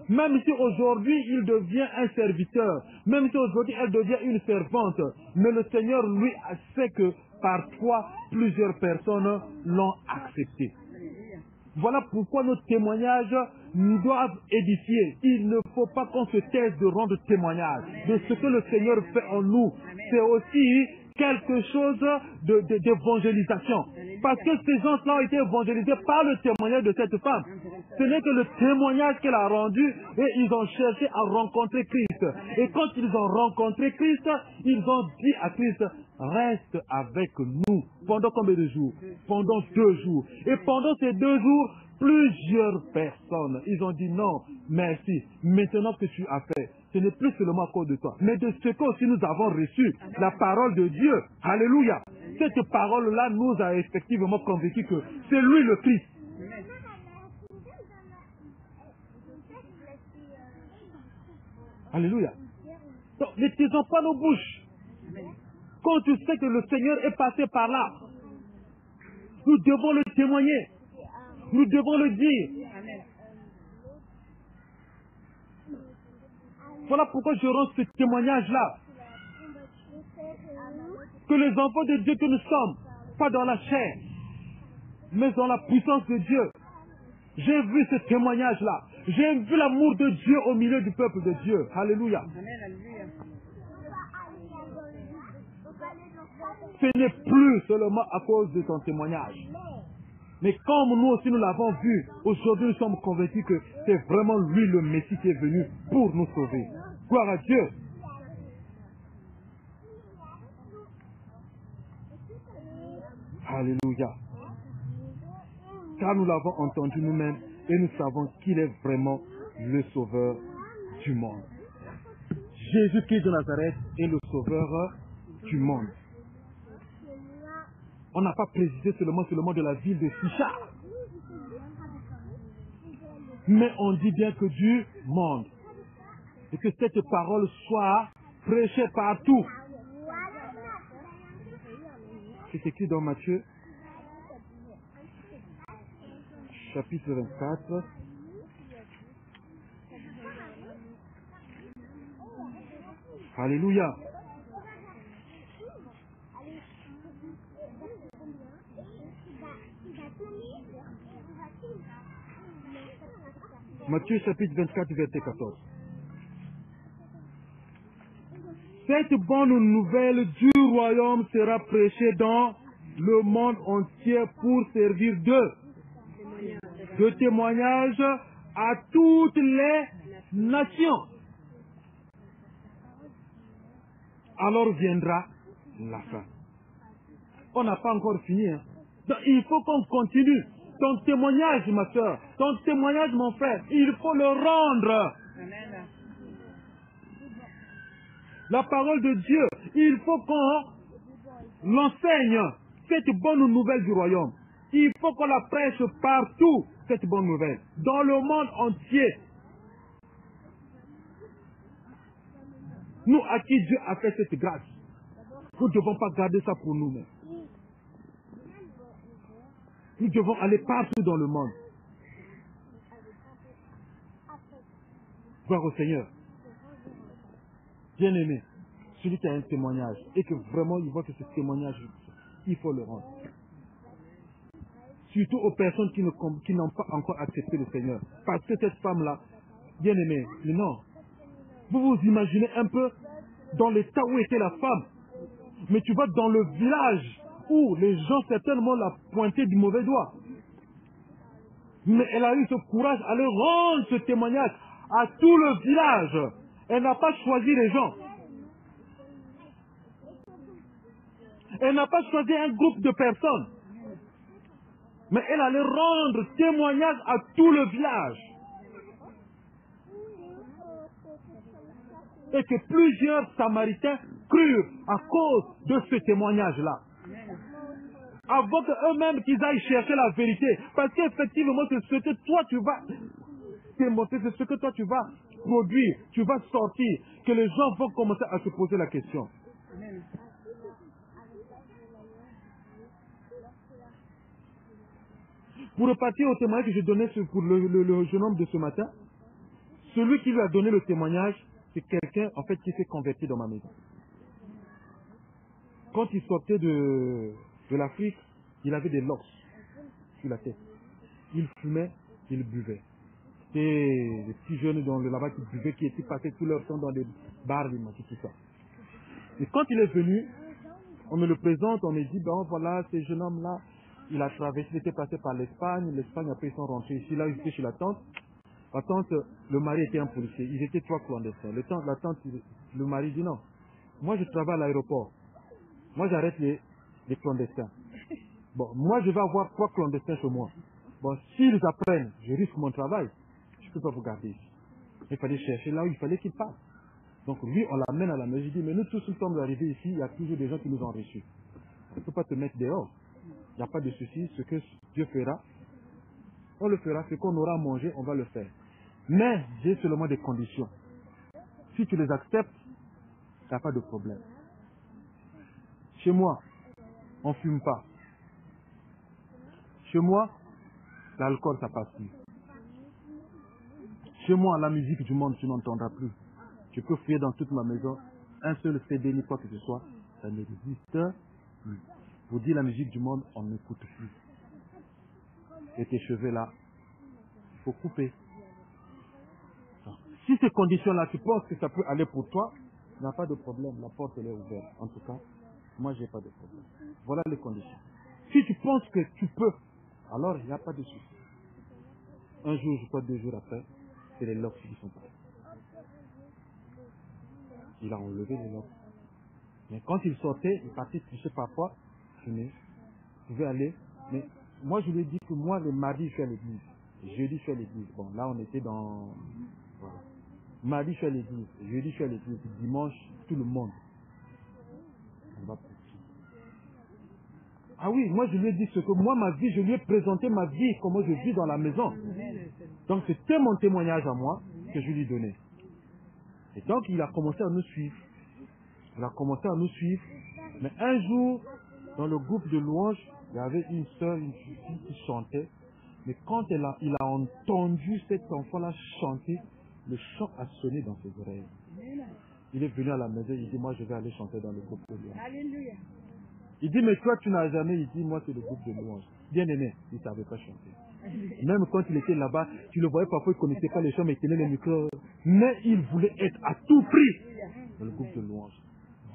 Même si aujourd'hui il devient un serviteur, même si aujourd'hui elle devient une servante, mais le Seigneur lui sait que par toi, plusieurs personnes l'ont accepté. Voilà pourquoi nos témoignages nous doivent édifier. Il ne faut pas qu'on se taise de rendre témoignage de ce que le Seigneur fait en nous. C'est aussi quelque chose d'évangélisation. Parce que ces gens-là ont été évangélisés par le témoignage de cette femme. Ce n'est que le témoignage qu'elle a rendu et ils ont cherché à rencontrer Christ. Et quand ils ont rencontré Christ, ils ont dit à Christ, reste avec nous. Pendant combien de jours? Pendant 2 jours. Et pendant ces 2 jours, plusieurs personnes, ils ont dit non, merci. Maintenant que tu as fait, ce n'est plus seulement à cause de toi, mais de ce que aussi nous avons reçu, la parole de Dieu. Alléluia. Cette parole-là nous a effectivement convaincus que c'est lui le Christ. Alléluia. Donc, ne taisons pas nos bouches. Quand tu sais que le Seigneur est passé par là, nous devons le témoigner. Nous devons le dire. Voilà pourquoi je rends ce témoignage-là. Que les enfants de Dieu que nous sommes, pas dans la chair, mais dans la puissance de Dieu. J'ai vu ce témoignage-là. J'ai vu l'amour de Dieu au milieu du peuple de Dieu. Alléluia. Ce n'est plus seulement à cause de ton témoignage. Mais comme nous aussi nous l'avons vu, aujourd'hui nous sommes convaincus que c'est vraiment lui le Messie qui est venu pour nous sauver. Gloire à Dieu. Alléluia. Car nous l'avons entendu nous-mêmes et nous savons qu'il est vraiment le sauveur du monde. Jésus-Christ de Nazareth est le sauveur du monde. On n'a pas précisé seulement de la ville de Sichar. Mais on dit bien que du monde. Et que cette parole soit prêchée partout. C'est écrit dans Matthieu, chapitre 24. Alléluia. Matthieu chapitre 24, verset 14. Cette bonne nouvelle du royaume sera prêchée dans le monde entier pour servir de témoignage à toutes les nations. Alors viendra la fin. On n'a pas encore fini. Hein. Donc, il faut qu'on continue. Ton témoignage, ma soeur, ton témoignage, mon frère, il faut le rendre. Amen. La parole de Dieu, il faut qu'on l'enseigne, cette bonne nouvelle du royaume. Il faut qu'on la prêche partout, cette bonne nouvelle, dans le monde entier. Nous, à qui Dieu a fait cette grâce, nous ne devons pas garder ça pour nous-mêmes. Nous devons aller partout dans le monde. Gloire au Seigneur. Bien-aimé, celui qui a un témoignage et que vraiment il voit que ce témoignage, il faut le rendre. Surtout aux personnes qui n'ont pas encore accepté le Seigneur. Parce que cette femme-là, bien-aimée, non. Vous vous imaginez un peu dans l'état où était la femme. Mais tu vas dans le village où les gens certainement l'ont pointé du mauvais doigt. Mais elle a eu ce courage à leur rendre ce témoignage à tout le village. Elle n'a pas choisi les gens. Elle n'a pas choisi un groupe de personnes. Mais elle allait rendre témoignage à tout le village. Et que plusieurs Samaritains crurent à cause de ce témoignage-là. Avant qu'eux-mêmes qu'ils aillent chercher la vérité. Parce qu'effectivement, c'est ce que toi tu vas démontrer, c'est ce que toi tu vas produire, tu vas sortir, que les gens vont commencer à se poser la question. Pour repartir au témoignage que je donnais pour le jeune homme de ce matin, celui qui lui a donné le témoignage, c'est quelqu'un en fait qui s'est converti dans ma maison. Quand il sortait de l'Afrique, il avait des locks sur la tête. Il fumait, il buvait. C'était des petits jeunes là-bas qui buvaient, qui étaient passés tout leur temps dans des bars, des matchs, tout ça. Et quand il est venu, on me le présente, on me dit, ben voilà, ce jeune homme-là, il a traversé, il était passé par l'Espagne, après ils sont rentrés ici, là ils étaient chez la tante. La tante, le mari était un policier, ils étaient 3 clandestins. La tante, le mari dit non, moi je travaille à l'aéroport, moi j'arrête les clandestins. Bon, moi je vais avoir 3 clandestins chez moi. Bon, s'ils apprennent, je risque mon travail, je ne peux pas vous garder ici. Il fallait chercher là où il fallait qu'il passe. Donc lui, on l'amène à la maison, je dis, mais nous tous, nous sommes arrivés ici, il y a toujours des gens qui nous ont reçus. On ne peut pas te mettre dehors. Il n'y a pas de souci, ce que Dieu fera, on le fera, ce qu'on aura à manger, on va le faire. Mais j'ai seulement des conditions. Si tu les acceptes, il n'y a pas de problème. Chez moi, on ne fume pas. Chez moi, l'alcool, ça passe plus. Chez moi, la musique du monde, tu n'entendras plus. Tu peux fouiller dans toute ma maison, un seul CD, ni quoi que ce soit, ça n'existe plus. Vous dites la musique du monde, on n'écoute plus. Et tes cheveux là, il faut couper. Si ces conditions-là, tu penses que ça peut aller pour toi, il n'y a pas de problème, la porte elle est ouverte. En tout cas, moi j'ai pas de problème. Voilà les conditions. Si tu penses que tu peux, alors il n'y a pas de souci. Un jour, je crois 2 jours après, c'est les locks qui sont partis. Il a enlevé les locks. Mais quand il sortait, il partait tricher parfois, fumer, il pouvait aller. Mais moi je lui ai dit que moi le mardi je suis à l'église. Jeudi je suis à l'église. Bon là on était dans... Voilà. Mardi je suis à l'église, jeudi je suis à l'église, dimanche tout le monde. On va prêcher. Ah oui, moi je lui ai dit ce que moi ma vie, je lui ai présenté ma vie, comment je vis dans la maison. Donc c'était mon témoignage à moi que je lui donnais. Et donc il a commencé à nous suivre. Il a commencé à nous suivre. Mais un jour, dans le groupe de louanges, il y avait une sœur, une fille qui chantait. Mais quand il a entendu cet enfant-là chanter, le chant a sonné dans ses oreilles. Il est venu à la maison, il dit, moi je vais aller chanter dans le groupe de louanges. Alléluia. Il dit, mais toi tu n'as jamais, il dit, moi c'est le groupe de louanges. Bien aimé, il ne savait pas chanter. Même quand il était là-bas, tu le voyais parfois, il ne connaissait pas les chants, mais il tenait le micro. Mais il voulait être à tout prix dans le groupe de louanges.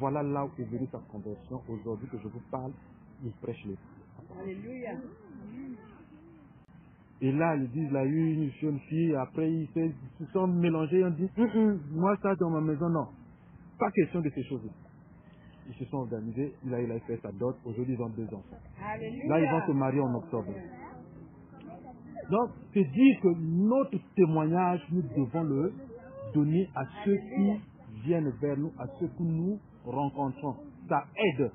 Voilà là où est venue sa conversion. Aujourd'hui que je vous parle, il prêche les. Alléluia. Et là, ils disent, il a eu une jeune fille, après ils se sont mélangés, on dit, moi ça dans ma maison, non. Pas question de ces choses-là. Ils se sont organisés, il a fait sa dot, aujourd'hui ils ont 2 enfants. Alléluia. Là, ils vont se marier en octobre. Donc, c'est dire que notre témoignage, nous devons le donner à ceux qui viennent vers nous, à ceux que nous rencontrons. Ça aide.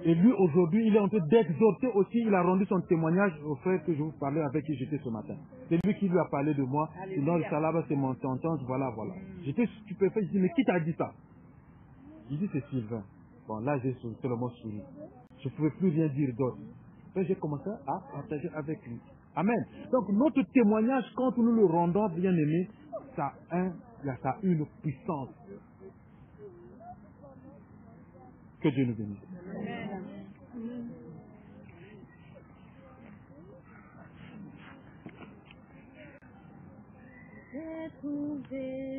Et lui, aujourd'hui, il est en train d'exhorter aussi, il a rendu son témoignage au frère que je vous parlais, avec qui j'étais ce matin. C'est lui qui lui a parlé de moi. Sinon, le salaba, c'est mon entente, voilà. J'étais stupéfait, je dis, mais qui t'a dit ça? Il dit, c'est Sylvain. Bon, là, j'ai seulement souri. Je ne pouvais plus rien dire d'autre. Puis j'ai commencé à partager avec lui. Amen. Donc, notre témoignage, quand nous le rendons, bien aimé, ça a une puissance. Que Dieu nous bénisse. J'ai trouvé